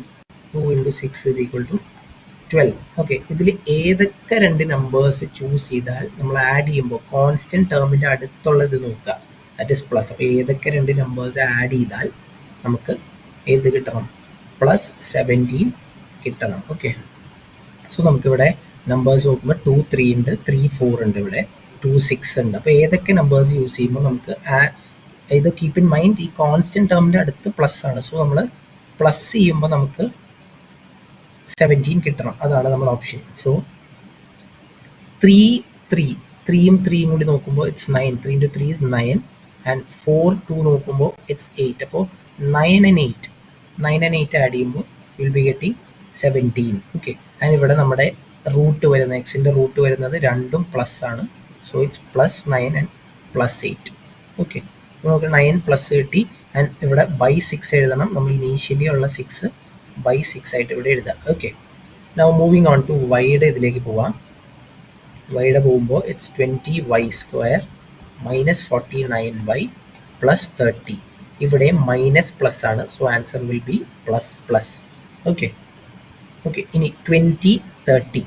2 × 6 = 12. ഓക്കെ, ഇതിൽ ഏതൊക്കെ രണ്ട് നമ്പേഴ്സ് ചൂസ് ചെയ്താൽ നമ്മൾ ആഡ് ചെയ്യുമ്പോൾ കോൺസ്റ്റന്റ് ടേമിൻ്റെ അടുത്തുള്ളത് നോക്കുക, ദാറ്റ് ഇസ് പ്ലസ്. അപ്പോൾ ഏതൊക്കെ രണ്ട് നമ്പേഴ്സ് ആഡ് ചെയ്താൽ നമുക്ക് ഏത് കിട്ടണം? +17 കിട്ടണം. ഓക്കെ, സോ നമുക്കിവിടെ നമ്പേഴ്സ് നോക്കുമ്പോൾ 2 3 ഉണ്ട്, 3 4 ഉണ്ട്, ഇവിടെ 2 6 ഉണ്ട്. അപ്പോൾ ഏതൊക്കെ നമ്പേഴ്സ് യൂസ് ചെയ്യുമ്പോൾ നമുക്ക് ഇത് കീപ്പ് ഇൻ മൈൻഡ്, ഈ കോൺസ്റ്റന്റ് ടേമിൻ്റെ അടുത്ത് പ്ലസ് ആണ്. സോ നമ്മൾ പ്ലസ് ചെയ്യുമ്പോൾ നമുക്ക് 17 കിട്ടണം, അതാണ് നമ്മുടെ ഓപ്ഷൻ. സോ 3യും 3യും കൂടി നോക്കുമ്പോൾ ഇറ്റ്സ് 9, 3 × 3 is 9 ആൻഡ് 4 2 നോക്കുമ്പോൾ ഇറ്റ്സ് 8. അപ്പോൾ 9 and 8 ആഡ് ചെയ്യുമ്പോൾ will be getting 17. Okay, and ഇവിടെ നമ്മുടെ റൂട്ട് വരുന്നത്, എക്സിൻ്റെ റൂട്ട് വരുന്നത് രണ്ടും പ്ലസ് ആണ്. So it's +9 and +8. ഓക്കെ, നമുക്ക് 9 പ്ലസ് കിട്ടി. ആൻഡ് ഇവിടെ /6 എഴുതണം. നമ്മൾ ഇനീഷ്യലി ഉള്ള 6 /6 ആയിട്ട് ഇവിടെ എഴുതാം. Okay, now moving on to വൈയുടെ ഇതിലേക്ക് പോവാം. വൈയുടെ പോകുമ്പോൾ ഇറ്റ്സ് 20y² -49y +30. ഇവിടെ മൈനസ് പ്ലസ് ആണ്. So answer will be ++. Okay, ഇനി 20 30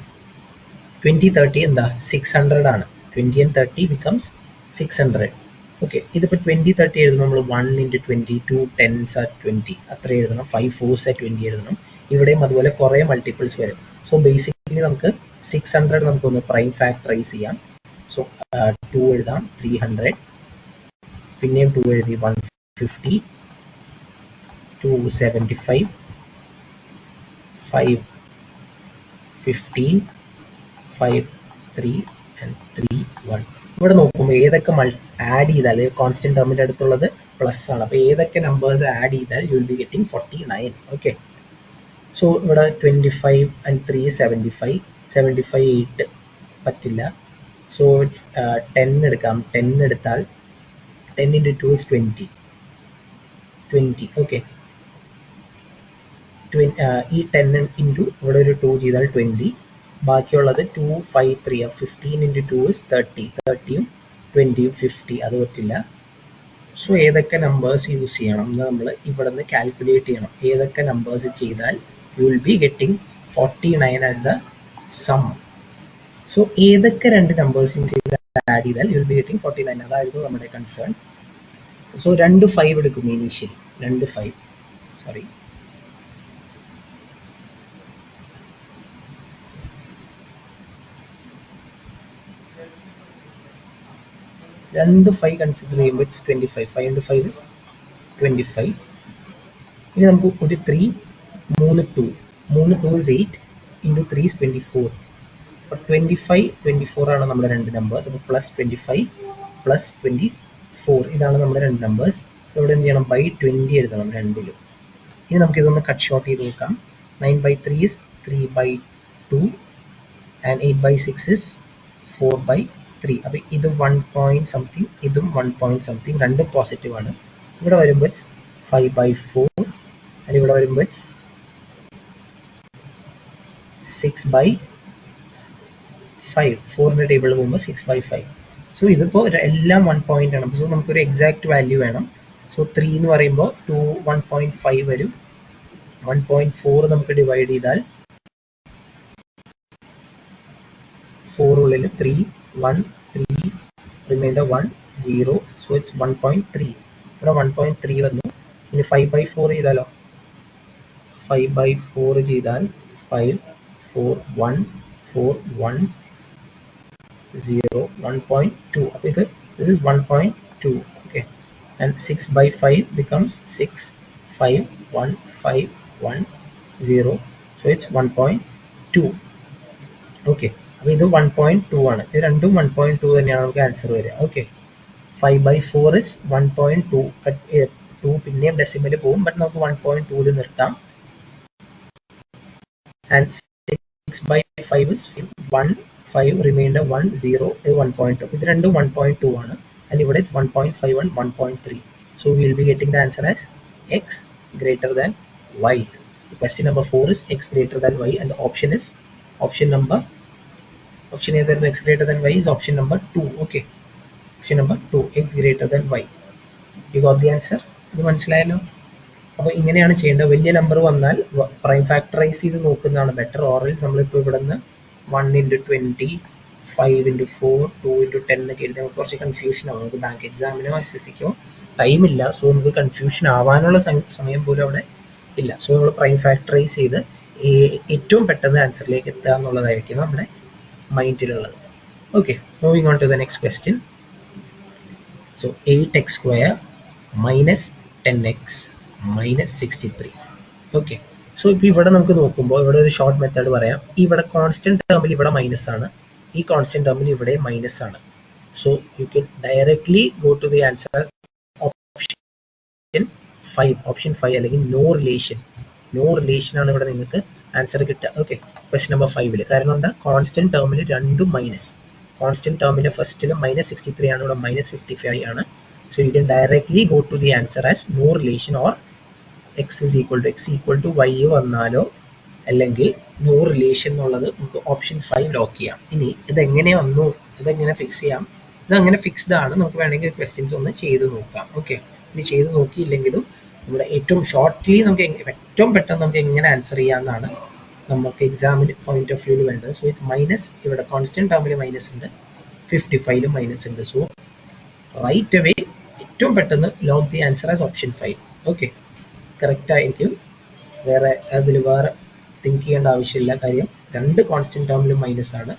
എന്താ? 600 ആണ്. 20 and 30 becomes 600. ഓക്കെ, ഇതിപ്പോൾ 20 30 എഴുതുമ്പോൾ നമ്മൾ 1 × 20, 2 10s are 20 അത്ര എഴുതണം, 5 4s are 20 എഴുതണം. ഇവിടെയും അതുപോലെ കുറേ മൾട്ടിപ്പിൾസ് വരും. സോ ബേസിക്കലി നമുക്ക് 600 നമുക്കൊന്ന് പ്രൈം ഫാക്ടറൈസ് ചെയ്യാം. സോ 2 എഴുതാം, 300, പിന്നെയും 2 എഴുതി 150, 275, 5 15, 5 3 and 3 1. ഇവിടെ നോക്കുമ്പോൾ ഏതൊക്കെ ആഡ് ചെയ്താൽ കോൺസ്റ്റന്റ് ടേമിൻ്റെ അടുത്തുള്ളത് പ്ലസ് ആണ്. അപ്പോൾ ഏതൊക്കെ നമ്പേഴ്സ് ആഡ് ചെയ്താൽ U will be getting 49. Okay, so ഇവിടെ 25 and 3 75, 8 പറ്റില്ല. സോ ഇറ്റ്സ് 10 എടുക്കാം. 10 എടുത്താൽ 10 × 2 is 20. ഓക്കെ, ഈ 10 ഇൻറ്റു ഇവിടെ ഒരു 2 ചെയ്താൽ 20. ബാക്കിയുള്ളത് 2 5 3 15 × 2 is 30. 30യും 20യും 50, അത് പറ്റില്ല. സോ ഏതൊക്കെ നമ്പേഴ്സ് യൂസ് ചെയ്യണം എന്ന് നമ്മൾ ഇവിടെ നിന്ന് കാൽക്കുലേറ്റ് ചെയ്യണം. ഏതൊക്കെ നമ്പേഴ്സ് ചെയ്താൽ U will be getting 49 as the sum. So ഏതൊക്കെ രണ്ട് നമ്പേഴ്സ് യൂസ് ചെയ്താൽ ആഡ് ചെയ്താൽ യു വിൽ ബി ഗെറ്റിംഗ് 49, അതായിരുന്നു നമ്മുടെ കൺസേൺ. സോ 2 5 എടുക്കും ഇനീഷ്യലി, 2 5 സോറി രണ്ട് 5 കൺസിഡർ ചെയ്യുമ്പോൾ ഇറ്റ്സ് 25. 5 into 5 is 25. ഇനി നമുക്ക് ഒരു 3, 3 2, 2 is 8 into 3 is 24. അപ്പോൾ 25, 24 ആണ് നമ്മുടെ രണ്ട് നമ്പേഴ്സ്. അപ്പോൾ പ്ലസ് 25 പ്ലസ് 24 ഇതാണ് നമ്മുടെ രണ്ട് നമ്പേഴ്സ്. ഇവിടെ എന്ത് ചെയ്യണം? ബൈ 20 എഴുതണം രണ്ടിലും. ഇനി നമുക്കിതൊന്ന് കട്ട് ഷോർട്ട് ചെയ്ത് നോക്കാം. 9/3 is 3/2 and 8/6 is 4/3. അപ്പോൾ ഇത് 1 പോയിന്റ് സംതിങ്, ഇതും 1 പോയിന്റ് സംതിങ്, രണ്ടും പോസിറ്റീവ് ആണ്. ഇവിടെ വരുമ്പോൾ 5/4 and ഇവിടെ വരുമ്പോൾ 6/5. 4ന്റെ ടേബിളിൽ പോകുമ്പോൾ 6/5. സോ ഇതിപ്പോൾ എല്ലാം 1 പോയിന്റ് ആണ്. സോ നമുക്കൊരു എക്സാക്ട് വാല്യൂ വേണം. സോ 3 എന്ന് പറയുമ്പോൾ 1.5 വരും. 1.4 നമുക്ക് ഡിവൈഡ് ചെയ്താൽ 4 ഉള്ളിൽ 3, 1, 3, റിമൈൻഡർ 1, 0. So it's 1.3. ഇവിടെ 1.3 വന്നു. ഇനി 5/4 ചെയ്താലോ? 5/4 ചെയ്താൽ 5, 4, 1, 4, 1, 0, 1.2. അപ്പോൾ ഇത് this is 1.2. okay, and 6/5 becomes 6, 5, 1, 5, 1, 0. so it's 1.2. okay, അപ്പോൾ ഇത് 1.2 ആണ്. ഇത് രണ്ടും 1.2 തന്നെയാണ് നമുക്ക് ആൻസർ വരിക. Okay, 5/4 is 1.2. 2 പിന്നെയും ഡെസിമൽ പോകും, ബട്ട് നമുക്ക് 1.2 നിർത്താം. ആൻഡ് 6/5 is 1, 5, റിമൈൻഡർ 1, 0, ഇത് 1.2. ഇത് രണ്ടും 1.2 ആണ്. ആൻഡ് ഇവിടെ it's 1.51, 1.3. So we will be getting the answer as x greater than y. Question number 4 is x greater than y, and the option is option ഏതായിരുന്നു? x greater than y is option number 2. okay, option number 2, x greater than y. you got the answer. ഇത് മനസ്സിലായല്ലോ? അപ്പോൾ ഇങ്ങനെയാണ് ചെയ്യേണ്ടത്. വലിയ number വന്നാൽ prime factorise ചെയ്ത് നോക്കുന്നതാണ് ബെറ്റർ. ഓറിൽ നമ്മളിപ്പോൾ ഇവിടെ നിന്ന് 1 into 20, 5 into 4, 2 into 10 എന്നൊക്കെ എഴുതി നമുക്ക് കുറച്ച് കൺഫ്യൂഷൻ ആവും. നമുക്ക് ബാങ്ക് എക്സാമിനോ SSCക്കോ ടൈമില്ല. സോ നമുക്ക് കൺഫ്യൂഷൻ ആവാനുള്ള സമയം പോലും അവിടെ ഇല്ല. സോ നമ്മൾ പ്രൈം ഫാക്ടറൈസ് ചെയ്ത് ഏറ്റവും പെട്ടെന്ന് ആൻസറിലേക്ക് എത്തുക എന്നുള്ളതായിരിക്കും നമ്മുടെ മൈൻഡിലുള്ളത്. Okay, moving on to the next question. So 8x² minus 10x minus 63. Okay, so ഇപ്പോൾ ഇവിടെ നമുക്ക് നോക്കുമ്പോൾ ഇവിടെ ഒരു ഷോർട്ട് മെത്തേഡ് പറയാം. ഇവിടെ കോൺസ്റ്റന്റ് ടേമിൽ ഇവിടെ മൈനസ് ആണ്, ഈ കോൺസ്റ്റന്റ് ടേമിൽ ഇവിടെ മൈനസ് ആണ്. So you can directly go to the answer option 5 അല്ലെങ്കിൽ നോ റിലേഷൻ ആണ് ഇവിടെ നിങ്ങൾക്ക് ആൻസർ കിട്ടുക. Okay, question number 5. കാരണം എന്താ? കോൺസ്റ്റന്റ് ടേമിൽ രണ്ടും മൈനസ്. കോൺസ്റ്റന്റ് ടേമിലെ ഫസ്റ്റിൽ -63 ആണ്, ഇവിടെ -55 ആണ്. So you can directly go to the answer as no relation or x is equal to y വന്നാലോ അല്ലെങ്കിൽ നോ റിലേഷൻ എന്നുള്ളത് നമുക്ക് ഓപ്ഷൻ 5 ലോക്ക് ചെയ്യാം. ഇനി ഇതെങ്ങനെ വന്നു, ഇതെങ്ങനെ ഫിക്സ് ചെയ്യാം? ഇതങ്ങനെ ഫിക്സ്ഡ് ആണ്. നമുക്ക് വേണമെങ്കിൽ ക്വസ്റ്റ്യൻസ് ഒന്ന് ചെയ്ത് നോക്കാം. ഓക്കെ, ഇനി ചെയ്ത് നോക്കിയില്ലെങ്കിലും നമ്മുടെ ഏറ്റവും ഷോർട്ട്ലി നമുക്ക് ഏറ്റവും പെട്ടെന്ന് നമുക്ക് എങ്ങനെ ആൻസർ ചെയ്യാമെന്നാണ് നമുക്ക് എക്സാമിന് പോയിന്റ് ഓഫ് വ്യൂവിൽ വേണ്ടത്. സോ ഇറ്റ്സ് മൈനസ്, ഇവിടെ കോൺസ്റ്റന്റ് ടേമിൽ മൈനസ് ഉണ്ട്, 55ലും മൈനസ് ഉണ്ട്. സോ റൈറ്റ് അവേ ഏറ്റവും പെട്ടെന്ന് lock the answer as option 5. Okay, correct ആയിരിക്കും. വേറെ തിങ്ക് ചെയ്യേണ്ട ആവശ്യമില്ല. കാര്യം രണ്ട് കോൺസ്റ്റന്റ് ടേമിലും മൈനസ് ആണ്.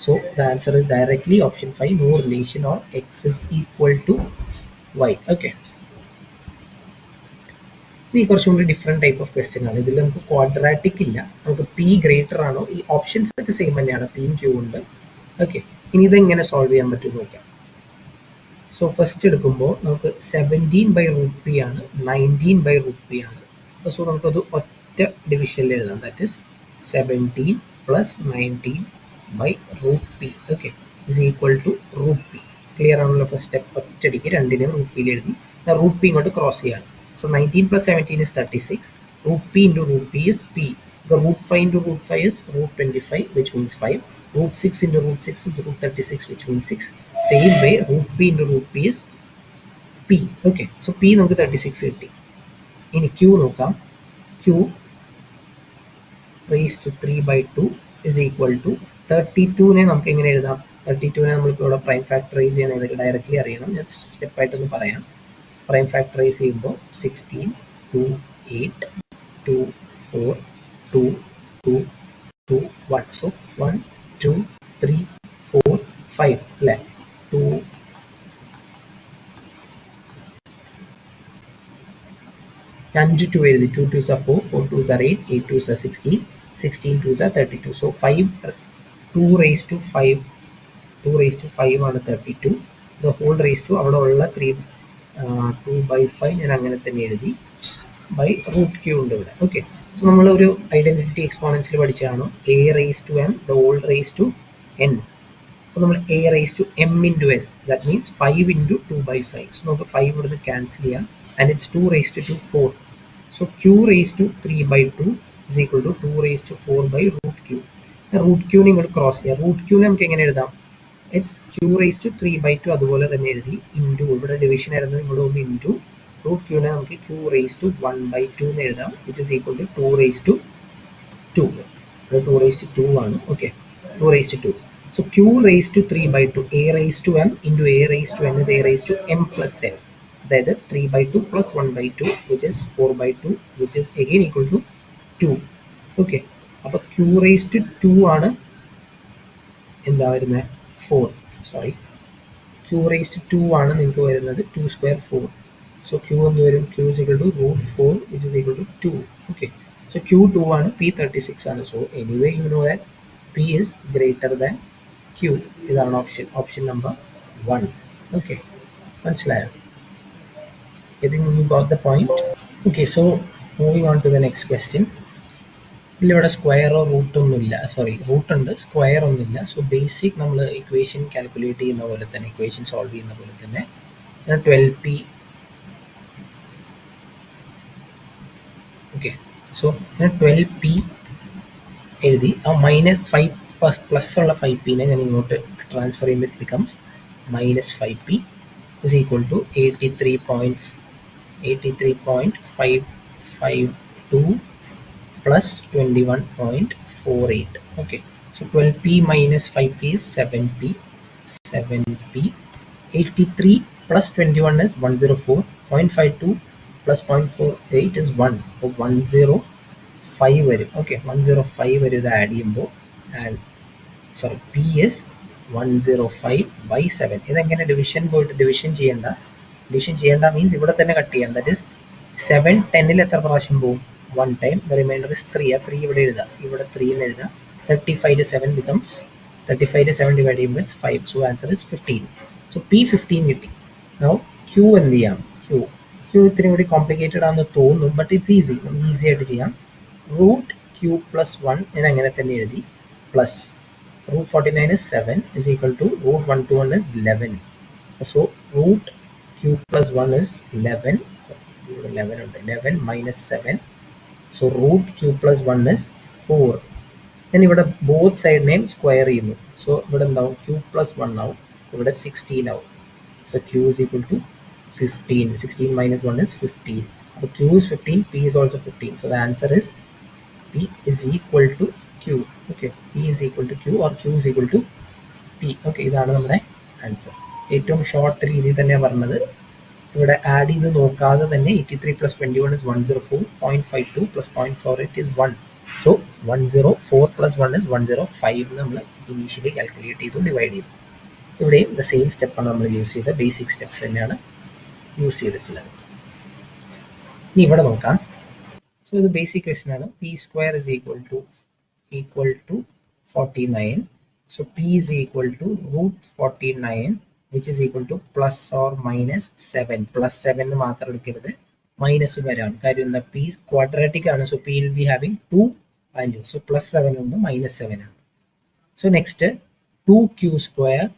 So the answer is directly option 5, no relation or x is equal to y. ഓക്കെ, ഇനി കുറച്ചും കൂടി ഡിഫറെൻറ്റ് ടൈപ്പ് ഓഫ് ക്വസ്റ്റ്യൻ ആണ്. ഇതിൽ നമുക്ക് ക്വാഡ്രാറ്റിക് ഇല്ല, നമുക്ക് p ഗ്രേറ്റർ ആണോ, ഈ ഓപ്ഷൻസ് ഒക്കെ സെയിം തന്നെയാണ്, p q ഉണ്ട്. ഓക്കെ, ഇനി ഇതെങ്ങനെ സോൾവ് ചെയ്യാൻ പറ്റും നോക്കാം. സോ ഫസ്റ്റ് എടുക്കുമ്പോൾ നമുക്ക് 17/√p ആണ്, 19/√p ആണ്. സോ നമുക്കത് ഒറ്റ ഡിവിഷനിൽ എഴുതാം. That is 17 + 19/√p. Okay, is equal to √p. Clear ആണല്ലോ? ഫസ്റ്റ് സ്റ്റെപ്പ് ഒറ്റടിക്ക് രണ്ടിനെയും √p എഴുതി, √p ഇങ്ങോട്ട് ക്രോസ് ചെയ്യാണ്. So 19 + 17 is 36. √p into √p is p. The √5 into √5 is √25, which means 5. √6 into √6 is √36, which means 6. Same way, √p into √p is p. Okay, so p നമുക്ക് 36 കിട്ടി. ഇനി q നോക്കാം. q raised to 3/2 is equal to 32നെ നമുക്ക് എങ്ങനെ എഴുതാം? 32നെ നമ്മളിപ്പോൾ ഇവിടെ prime factorise ചെയ്യണം. ഇതൊക്കെ ഡയറക്റ്റ്ലി അറിയണം. ഞാൻ സ്റ്റെപ്പായിട്ടൊന്ന് പറയാം. പ്രൈം ഫാക്ടറൈസ് ചെയ്യുമ്പോൾ 16, 2, 8, 2, 4, 2, 2, 2, 1. So 1, 2, 3, 4, 5 അല്ലേ? 2, into 2 എഴുതി 2 2s are 4, 4 2s are 8, 8 2s are 16, 16 2s are 32. So 5, 2 raised to 5, 2 raised to 5 ആണ് 32. The whole raised to അവിടെ ഉള്ള 3 2 by 5 ഞാൻ അങ്ങനെ തന്നെ എഴുതി ബൈ റൂട്ട് ക്യൂ ഉണ്ട് ഇവിടെ. ഓക്കെ, സോ നമ്മൾ ഒരു ഐഡന്റിറ്റി എക്സ്പോണൻസിൽ പഠിച്ചതാണ് a raise to m the whole raise to n. അപ്പോൾ നമ്മൾ a raise to m into n, that means 5 into 2 by 5. So നമുക്ക് 5 ഇവിടുന്ന് ക്യാൻസൽ ചെയ്യാം. And it's 2 raised to 4. So q raised to 3 by 2 is equal to 2 raised to 4 by root q. Root ക്യൂനെ ഇങ്ങോട്ട് cross ചെയ്യാം. Root ക്യൂനെ നമുക്ക് എങ്ങനെ എഴുതാം? It's q raised to 3 by 2 അതുപോലെ തന്നെ എഴുതി ഇൻറ്റു, ഇവിടെ ഡിവിഷൻ ആയിരുന്നു, ഇവിടെ ഒന്ന് ഇൻറ്റു റൂട്ട് ക്യൂനെ നമുക്ക് q raised to 1 by 2 എന്ന് എഴുതാം, which is equal to 2 raised to 2. ഇവിടെ 2 raised to 2 ആണ്. Okay, 2 raised to 2. So q raised to 3 by 2, a raised to m into a raised to n is a raised to m plus n. അതായത് 3 by 2 plus 1 by 2 which is 4 by 2 which is again equal to 2. Okay, അപ്പോൾ q raised to 2 ആണ് എന്താ വരുന്നത് 4. Sorry, q raised to 2 ആണ് നിങ്ങൾക്ക് വരുന്നത് 2 square 4. So q എന്ന് വരും, q is equal to root 4 which is equal to 2. Okay, so q 2 ആണ്, p 36 ആണ്. So anyway you know that p is greater than q. ഇതാണ് ഓപ്ഷൻ നമ്പർ 1. ഓക്കെ, മനസ്സിലായോ? I think you got the point. Okay, so moving on to the next question. ഇവിടെ സ്ക്വയറോ root ഒന്നുമില്ല, sorry root ഉണ്ട്, square ഒന്നുമില്ല. So basic നമ്മൾ equation calculate ചെയ്യുന്ന പോലെ തന്നെ, ഇക്വേഷൻ സോൾവ് ചെയ്യുന്ന പോലെ തന്നെ 12p. ഓക്കെ, സോ 12p എഴുതി ആ -5 പ്ലസ് ഉള്ള 5p ഞാൻ ഇങ്ങോട്ട് ട്രാൻസ്ഫർ ചെയ്യുമ്പോൾ it becomes -5p is equal to 83.552 plus 21.48. Okay, so 12p minus 5p is 7p. 83 plus 21 is 104.52 plus 0.48 is 1. So 105 വരും. Okay, 105 വരും ഇത് ആഡ് ചെയ്യുമ്പോൾ. And sorry, p is 105 by 7. ഇതെങ്ങനെ ഡിവിഷൻ പോയിട്ട് ഡിവിഷൻ ചെയ്യേണ്ട മീൻസ് ഇവിടെ തന്നെ കട്ട് ചെയ്യാം. ദാറ്റ് ഇസ് 7 10ൽ എത്ര പ്രാവശ്യം പോകും? 1 ടൈം. The reminder is 3. ആ 3 ഇവിടെ എഴുതാം, ഇവിടെ 3 എന്ന് എഴുതാം. 35 to 7 becomes 35 to 7 ഡിവൈഡ് ചെയ്യുമ്പോൾ it's 5. So answer is 15. So p 15 കിട്ടി. നൗ q എന്ത് ചെയ്യാം? q ഇത്തിരി കൂടി കോംപ്ലിക്കേറ്റഡ് ആണെന്ന് തോന്നും, ബട്ട് ഇറ്റ്സ് ഈസി. നമുക്ക് ഈസി ആയിട്ട് ചെയ്യാം. റൂട്ട് q plus 1 ഞാൻ അങ്ങനെ തന്നെ എഴുതി, plus root 49 is 7 is equal to root 121 is 11. So root q plus 1 is 11. So 11 minus 7. So root q plus 1 is 4. And ഇവിടെ both side name square ചെയ്യുന്നു. So ഇവിടെ എന്താവും? q plus 1 ആവും, ഇവിടെ 16 ആവും. So q is equal to 15. 16 minus 1 is 15. So q is 15, p is also 15. So the answer is p is equal to q. Okay, p is equal to q or q is equal to p. Okay, ഇതാണ് നമ്മുടെ answer. ഏറ്റവും short രീതിയിൽ തന്നെയാണ് പറഞ്ഞത്. ഇവിടെ add ചെയ്ത് നോക്കാതെ തന്നെ 83 plus 21 is 104.52 plus 0.48 is 1. So 104 plus 1 is 105 നമ്മൾ ഇനീഷ്യലി കാൽക്കുലേറ്റ് ചെയ്തു, ഡിവൈഡ് ചെയ്തു. ഇവിടെയും ദ സെയിം സ്റ്റെപ്പാണ് നമ്മൾ യൂസ് ചെയ്ത, ബേസിക് സ്റ്റെപ്സ് തന്നെയാണ് യൂസ് ചെയ്തിട്ടുള്ളത്. ഇനി ഇവിടെ നോക്കാം. സോ ഇത് ബേസിക് ക്വസ്റ്റൻ ആണ്. p square is equal to 49. So p is equal to root 49 which is equal to plus or minus 7. Plus 7 മാത്രം എടുക്കരുത്, മൈനസ് വരാം. കാര്യം എന്താ? p ക്വാഡ്രാറ്റിക് ആണ്. So p will be having 2 values. So plus 7 ഉണ്ട്, minus 7 ആണ്. So next 2q square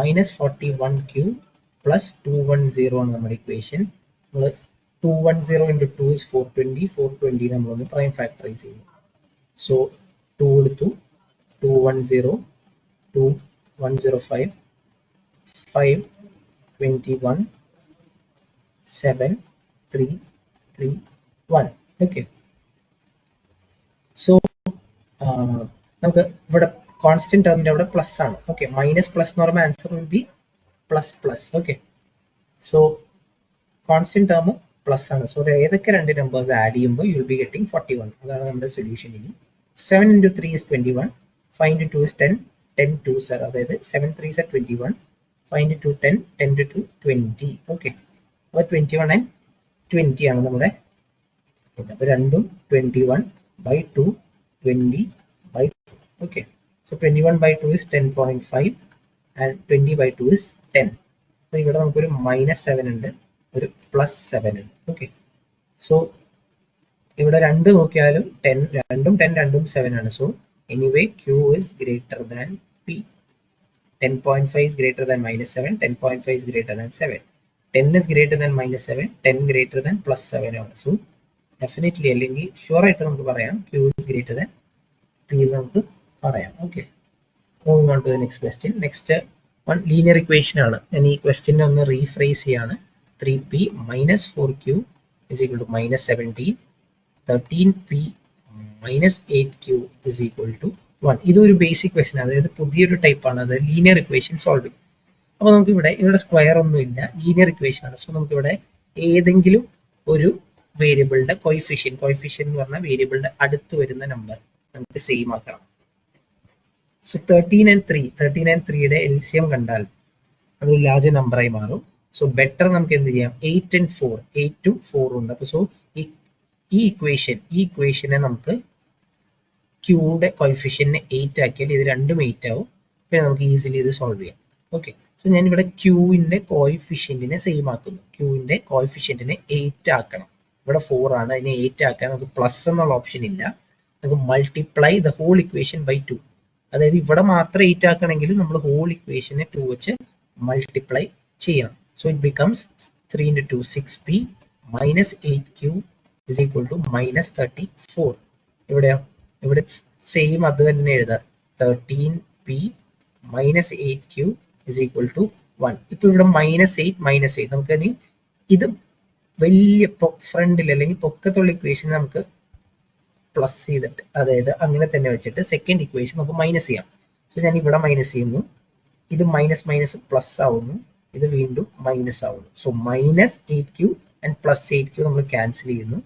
minus 41q plus 210 ആണ് നമ്മുടെ ഇക്വേഷൻ. നമ്മൾ 210 into 2 is 420. 420 നമ്മളൊന്ന് പ്രൈം ഫാക്ടറൈസ് ചെയ്യുന്നു. സോ 2 എടുത്തു, 210, 2105, 5, 21, 7, 3, 3, 1. ഓക്കെ, സോ നമുക്ക് ഇവിടെ കോൺസ്റ്റന്റ് ടേമിന്റെ അവിടെ പ്ലസ് ആണ്. ഓക്കെ, മൈനസ് പ്ലസ് എന്ന് പറയുമ്പോൾ answer will be plus plus. Okay, so constant term plus ആണ്. സോ ഏതൊക്കെ രണ്ട് നമ്പേഴ്സ് ആഡ് ചെയ്യുമ്പോൾ യു വിൽ ബി ഗെറ്റിംഗ് 41. അതാണ് നമ്മുടെ സൊല്യൂഷൻ. ഇനി 7 into 3 is 21, 5 into 2 is 10, 10 2s are, അതായത് 7 3s are 21, 5 into 2 10, 10 to 2 20. Okay, അപ്പോൾ 21 and 20 ആണ് നമ്മുടെ അപ്പോൾ രണ്ടും 21/2 20/2. Okay, so 21/2 is 10.5 and 20/2 is 10. അപ്പോൾ ഇവിടെ നമുക്കൊരു -7 ഉണ്ട്, ഒരു +7 ഉണ്ട്. ഓക്കെ, സോ ഇവിടെ രണ്ട് നോക്കിയാലും 10, രണ്ടും 10 രണ്ടും 7 ആണ്. So anyway Q is greater than P. 10.5 is greater than -7, 10.5 is greater than 7. 10 is greater than -7, 10 greater than +7 ആണ്. സോ ഡെഫിനറ്റ്ലി അല്ലെങ്കിൽ ഷുവർ ആയിട്ട് നമുക്ക് പറയാം Q is greater than P എന്ന് നമുക്ക് പറയാം. Okay, moving on to the next question. Next one linear equation ആണ്. ഞാൻ ഈ ക്വസ്റ്റ്യനെ ഒന്ന് റീഫ്രേസ് ചെയ്യാണ്. 3p - 4q is equal to -17, 13p - 8q is equal to 1. ഇതൊരു ബേസിക് ക്വസ്റ്റ്യൻ, അതായത് പുതിയൊരു ടൈപ്പ് ആണ്, അത് ലീനിയർ ഇക്വേഷൻ സോൾവിങ്. അപ്പോൾ നമുക്ക് ഇവിടെ സ്ക്വയർ ഒന്നും ഇല്ല, ലീനിയർ ഇക്വേഷൻ ആണ്. സോ നമുക്കിവിടെ ഏതെങ്കിലും ഒരു വേരിയബിളിന്റെ കോയിഫിഷ്യൻ എന്ന് പറഞ്ഞാൽ വേരിയബിളിന്റെ അടുത്ത് വരുന്ന നമ്പർ നമുക്ക് സെയിം ആക്കണം. സോ 13 and 3യുടെ LCM കണ്ടാൽ അതൊരു ലാർജ് നമ്പറായി മാറും. സോ ബെറ്റർ നമുക്ക് എന്ത് ചെയ്യാം, 8 and 4, 8ഉം 4ഉം ഉണ്ട്. അപ്പോൾ സോ ഈ ഇക്വേഷനെ നമുക്ക് ക്യൂയുടെ കോയിഫിഷ്യനെ 8 ആക്കിയാൽ ഇത് രണ്ടും 8 ആവും. പിന്നെ നമുക്ക് ഈസിലി ഇത് സോൾവ് ചെയ്യാം. ഓക്കെ, സോ ഞാൻ ഇവിടെ ക്യൂവിന്റെ കോയിഫിഷ്യന്റിനെ സെയിം ആക്കുന്നു. ക്യൂവിന്റെ കോയിഫിഷ്യന്റിനെ 8 ആക്കണം. ഇവിടെ 4 ആണ്, അതിനെ 8 ആക്കാൻ നമുക്ക് പ്ലസ് എന്നുള്ള ഓപ്ഷൻ ഇല്ല. നമുക്ക് multiply the whole equation by 2. അതായത് ഇവിടെ മാത്രം 8 ആക്കണമെങ്കിൽ നമ്മൾ ഹോൾ ഇക്വേഷനെ 2 വെച്ച് മൾട്ടിപ്ലൈ ചെയ്യണം. So it becomes 3 into 2 6p -8q is equal to -34. ഇവിടെയോ, ഇവിടെ സെയിം അത് തന്നെ എഴുതാം. 13p - 8q is equal to 1. ഇപ്പൊ ഇവിടെ -8 നമുക്ക് ഇനി ഇത് വലിയ ഫ്രണ്ടിൽ അല്ലെങ്കിൽ പൊക്കത്തുള്ള ഇക്വേഷൻ നമുക്ക് പ്ലസ് ചെയ്തിട്ട്, അതായത് അങ്ങനെ തന്നെ വെച്ചിട്ട് സെക്കൻഡ് ഇക്വേഷൻ നമുക്ക് മൈനസ് ചെയ്യാം. സോ ഞാൻ ഇവിടെ മൈനസ് ചെയ്യുന്നു, ഇത് മൈനസ് പ്ലസ് ആവുന്നു, ഇത് വീണ്ടും മൈനസ് ആവുന്നു. സോ -8q ആൻഡ് +8q നമ്മൾ ക്യാൻസൽ ചെയ്യുന്നു.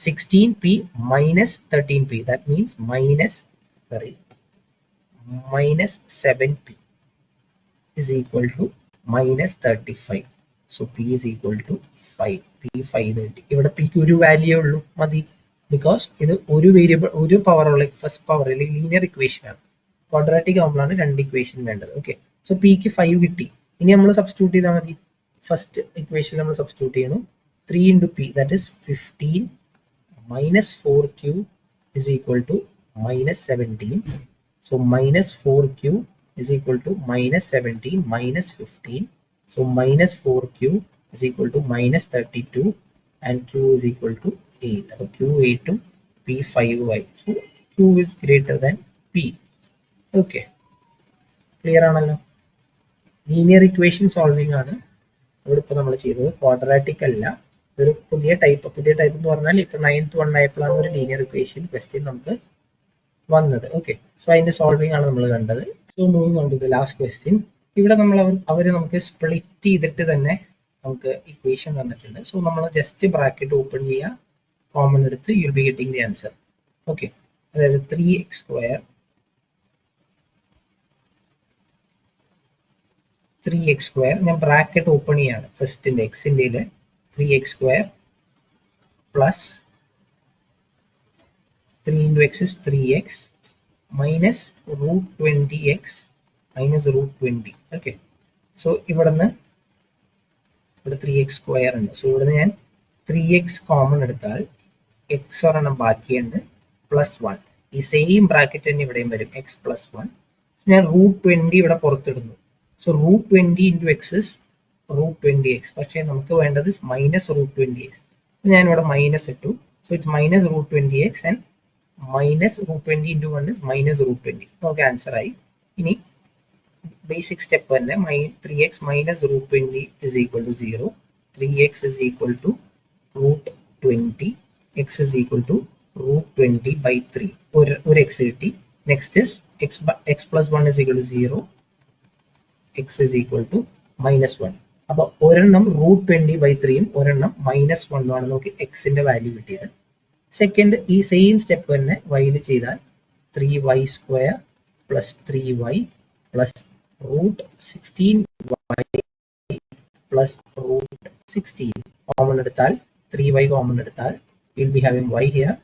16p - 13p, that means -7p is equal to -35. So p is equal to 5. p 530. ഇവിടെ p ക്ക് ഒരു വാല്യൂ ഉള്ളൂ, മതി. ബിക്കോസ് ഇത് ഒരു വേരിയബിൾ, ഒരു പവർ ഉള്ള ഫസ്റ്റ് പവർ അല്ലെങ്കിൽ ലീനിയർ ഇക്വേഷൻ ആണ്. ക്വാഡ്രാറ്റിക് ആകുമ്പോഴാണ് രണ്ട് ഇക്വേഷൻ വേണ്ടത്. ഓക്കെ, സോ പിക്ക് 5 കിട്ടി. ഇനി നമ്മൾ സബ്സ്റ്റിറ്റ്യൂട്ട് ചെയ്താൽ മതി. ഫസ്റ്റ് ഇക്വേഷൻ നമ്മൾ സബ്സ്റ്റിറ്റ്യൂട്ട് ചെയ്യണം. 3 into p, that is 15 - 4q is equal to -17. So -4q is equal to -17 - 15. So -4q is equal to -32 and q is equal to 8. So q 8 p 5y. So q is greater than p. Okay, clear ആണല്ലോ. Linear equation solving ആണ് ഇവിടെ ഇപ്പോൾ നമ്മൾ ചെയ്തത്, quadratic അല്ല. ഒരു പുതിയ type എന്ന് പറഞ്ഞാൽ ഇപ്പൊ 9th വൺ ആയപ്പോഴാണ് ഒരു ലീനിയർ ഇക്വേഷൻ ക്വസ്റ്റ്യൻ നമുക്ക് വന്നത്. ഓക്കെ, സോ അതിന്റെ സോൾവിങ് ആണ് നമ്മൾ കണ്ടത്. So moving on to the last question. ഇവിടെ നമ്മൾ അവർ നമുക്ക് സ്പ്ലിറ്റ് ചെയ്തിട്ട് തന്നെ നമുക്ക് ഇക്വേഷൻ തന്നിട്ടുണ്ട്. സോ നമ്മൾ ജസ്റ്റ് ബ്രാക്കറ്റ് ഓപ്പൺ ചെയ്യുക, കോമൺ എടുത്ത് U will be getting the answer. Okay, അതായത് 3x² ഞാൻ ബ്രാക്കറ്റ് ഓപ്പൺ ചെയ്യാണ്. ഫസ്റ്റിന്റെ എക്സിന്റെ 3x² plus 3 into x is 3x minus √20x minus √20. Okay, so ഇവിടെ 3x² ഉണ്ട്. സോ ഇവിടെ ഞാൻ 3x കോമൺ എടുത്താൽ x ഒരെണ്ണം ബാക്കിയുണ്ട് +1. ഈ സെയിം ബ്രാക്കറ്റ് തന്നെ ഇവിടെയും വരും, x +1. ഞാൻ √20 ഇവിടെ പുറത്തിടുന്നു. So √20 into x is √20x. പക്ഷേ നമുക്ക് വേണ്ടത് -√20x. ഞാൻ ഇവിടെ മൈനസ് ഇട്ടു. So it's -√20x and -√20 into 1 is -√20. നമുക്ക് ആൻസർ ആയി. ഇനി ബേസിക് സ്റ്റെപ്പ് തന്നെ 3x - √20 is equal to 0. 3x is equal to √20. x is equal to √20/3. ഒരു x കിട്ടി. Next is x +1 is equal to 0. x is equal to -1. അപ്പോൾ ഒരെണ്ണം √20/3 ഒരെണ്ണം -1 ആണ് നമുക്ക് എക്സിന്റെ വാല്യൂ കിട്ടിയത്. സെക്കൻഡ് ഈ സെയിം സ്റ്റെപ്പ് തന്നെ വൈയിൽ ചെയ്താൽ 3y² + 3y + √16y + √16 കോമൺ എടുത്താൽ 3y കോമൺ എടുത്താൽ we'll be having y here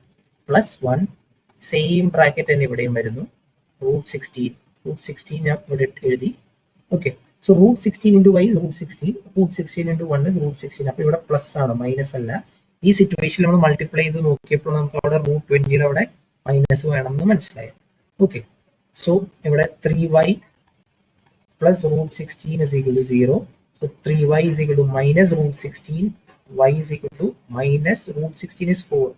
plus 1 same bracket തന്നെ ഇവിടെയും വരുന്നു √16 ഞാൻ ഇവിടെ എഴുതി. Okay, so √16 into y is √16 into 1 is √16. അപ്പോൾ ഇവിടെ പ്ലസ് ആണ്, മൈനസ് അല്ല. ഈ സിറ്റുവേഷനിൽ നമ്മൾ മൾട്ടിപ്ലൈ ചെയ്ത് നോക്കിയപ്പോൾ നമുക്ക് അവിടെ √20 അവിടെ മൈനസ് വേണം എന്ന് മനസ്സിലായി. ഓക്കെ, സോ ഇവിടെ 3y plus √16 is equal to 0. So 3y is equal to minus √16, y is equal to minus √16 is 4.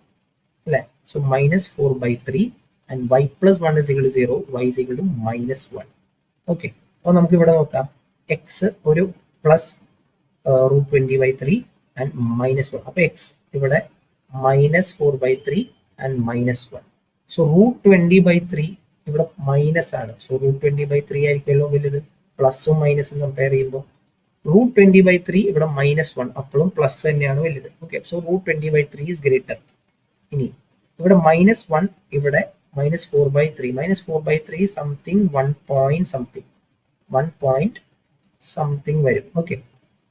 So minus 4 by 3 and y plus 1 is equal to 0, y is equal to minus 1. Okay, അപ്പോൾ നമുക്ക് ഇവിടെ നോക്കാം x ഒരു plus √20 by 3 and minus 1. അപ്പോൾ x ഇവിടെ minus 4 by 3 and minus 1. So √20 by 3 ഇവിടെ minus ആണ്. So √20 by 3 ആയിരിക്കുമല്ലോ വലുത്, പ്ലസും മൈനസും കമ്പയർ ചെയ്യുമ്പോൾ. √20 by 3 ഇവിടെ -1, അപ്പോഴും പ്ലസ് തന്നെയാണ് വലുത്. Okay, so √20 by 3 is greater. ഇനി ഇവിടെ -1, ഇവിടെ -4 by 3. -4 by 3 something 1 point something വരും. ഓക്കെ,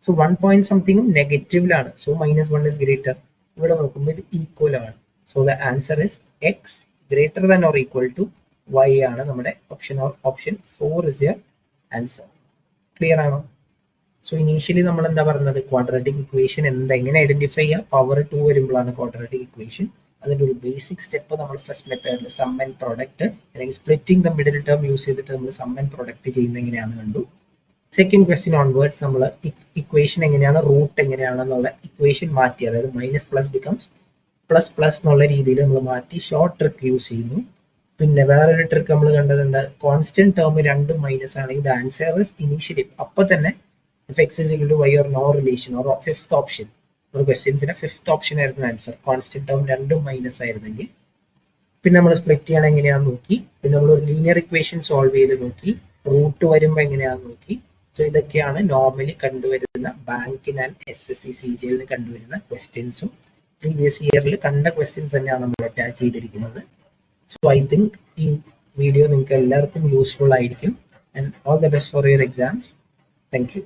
സോ 1 point something നെഗറ്റീവിലാണ്. So -1 is greater. ഇവിടെ നോക്കുമ്പോൾ ഇത് ഈക്വൽ ആണ്. So the answer is x greater than or equal to y ആണ് നമ്മുടെ option 4 is your answer. Clear ആണോ? സോ ഇനീഷ്യലി നമ്മൾ എന്താ പറഞ്ഞത്, ക്വാഡ്രാറ്റിക് ഇക്വേഷൻ എങ്ങനെ ഐഡന്റിഫൈ ചെയ്യുക, പവർ 2 വരുമ്പോഴാണ് ക്വാഡ്രാറ്റിക് ഇക്വേഷൻ. അതിന്റെ ഒരു ബേസിക് സ്റ്റെപ്പ് നമ്മൾ ഫസ്റ്റ് മെത്തേഡിൽ സം ആൻഡ് പ്രൊഡക്റ്റ് അല്ലെങ്കിൽ splitting the middle term use ചെയ്തിട്ട് നമ്മൾ സം ആൻഡ് പ്രൊഡക്റ്റ് ചെയ്യുന്നത് എങ്ങനെയാണെന്ന് കണ്ടു. സെക്കൻഡ് ക്വസ്റ്റ്യൻ ഓൺവേർഡ്സ് നമ്മൾ ഇക്വേഷൻ എങ്ങനെയാണ്, റൂട്ട് എങ്ങനെയാണെന്നുള്ള ഇക്വേഷൻ മാറ്റി, അതായത് minus plus becomes plus plus എന്നുള്ള രീതിയിൽ നമ്മൾ മാറ്റി ഷോർട്ട് ട്രിക്ക് യൂസ് ചെയ്യുന്നു. പിന്നെ വേറൊരു ട്രിക്ക് നമ്മൾ കണ്ടത് എന്താ, കോൺസ്റ്റന്റ് ടേം രണ്ടും മൈനസ് ആണെങ്കിൽ ദ ആൻസർ ഇസ് ഇനീഷ്യലി അപ്പോൾ തന്നെ x is equal to y or no relation or fifth option. ഒരു ക്വസ്റ്റ്യൻസിന്റെ ഫിഫ്ത്ത് ഓപ്ഷൻ ആയിരുന്നു ആൻസർ, കോൺസ്റ്റന്റ് ടേം രണ്ടും മൈനസ് ആയിരുന്നെങ്കിൽ. പിന്നെ നമ്മൾ സ്പ്ലിറ്റ് ചെയ്യണം എങ്ങനെയാണെന്ന് നോക്കി. പിന്നെ നമ്മൾ ഒരു ലീനിയർ ഇക്വേഷൻ സോൾവ് ചെയ്ത് നോക്കി, റൂട്ട് വരുമ്പോൾ എങ്ങനെയാണെന്ന് നോക്കി. സോ ഇതൊക്കെയാണ് നോർമലി കണ്ടുവരുന്ന ബാങ്കിന് ആൻഡ് SSC CGL കണ്ടുവരുന്ന ക്വസ്റ്റ്യൻസും പ്രീവിയസ് ഇയറിൽ കണ്ട ക്വസ്റ്റ്യൻസ് തന്നെയാണ് നമ്മൾ അറ്റാച്ച് ചെയ്തിരിക്കുന്നത്. സോ ഐ തിങ്ക് ഈ വീഡിയോ നിങ്ങൾക്ക് എല്ലാവർക്കും യൂസ്ഫുൾ ആയിരിക്കും. And all the best for your exams. Thank you.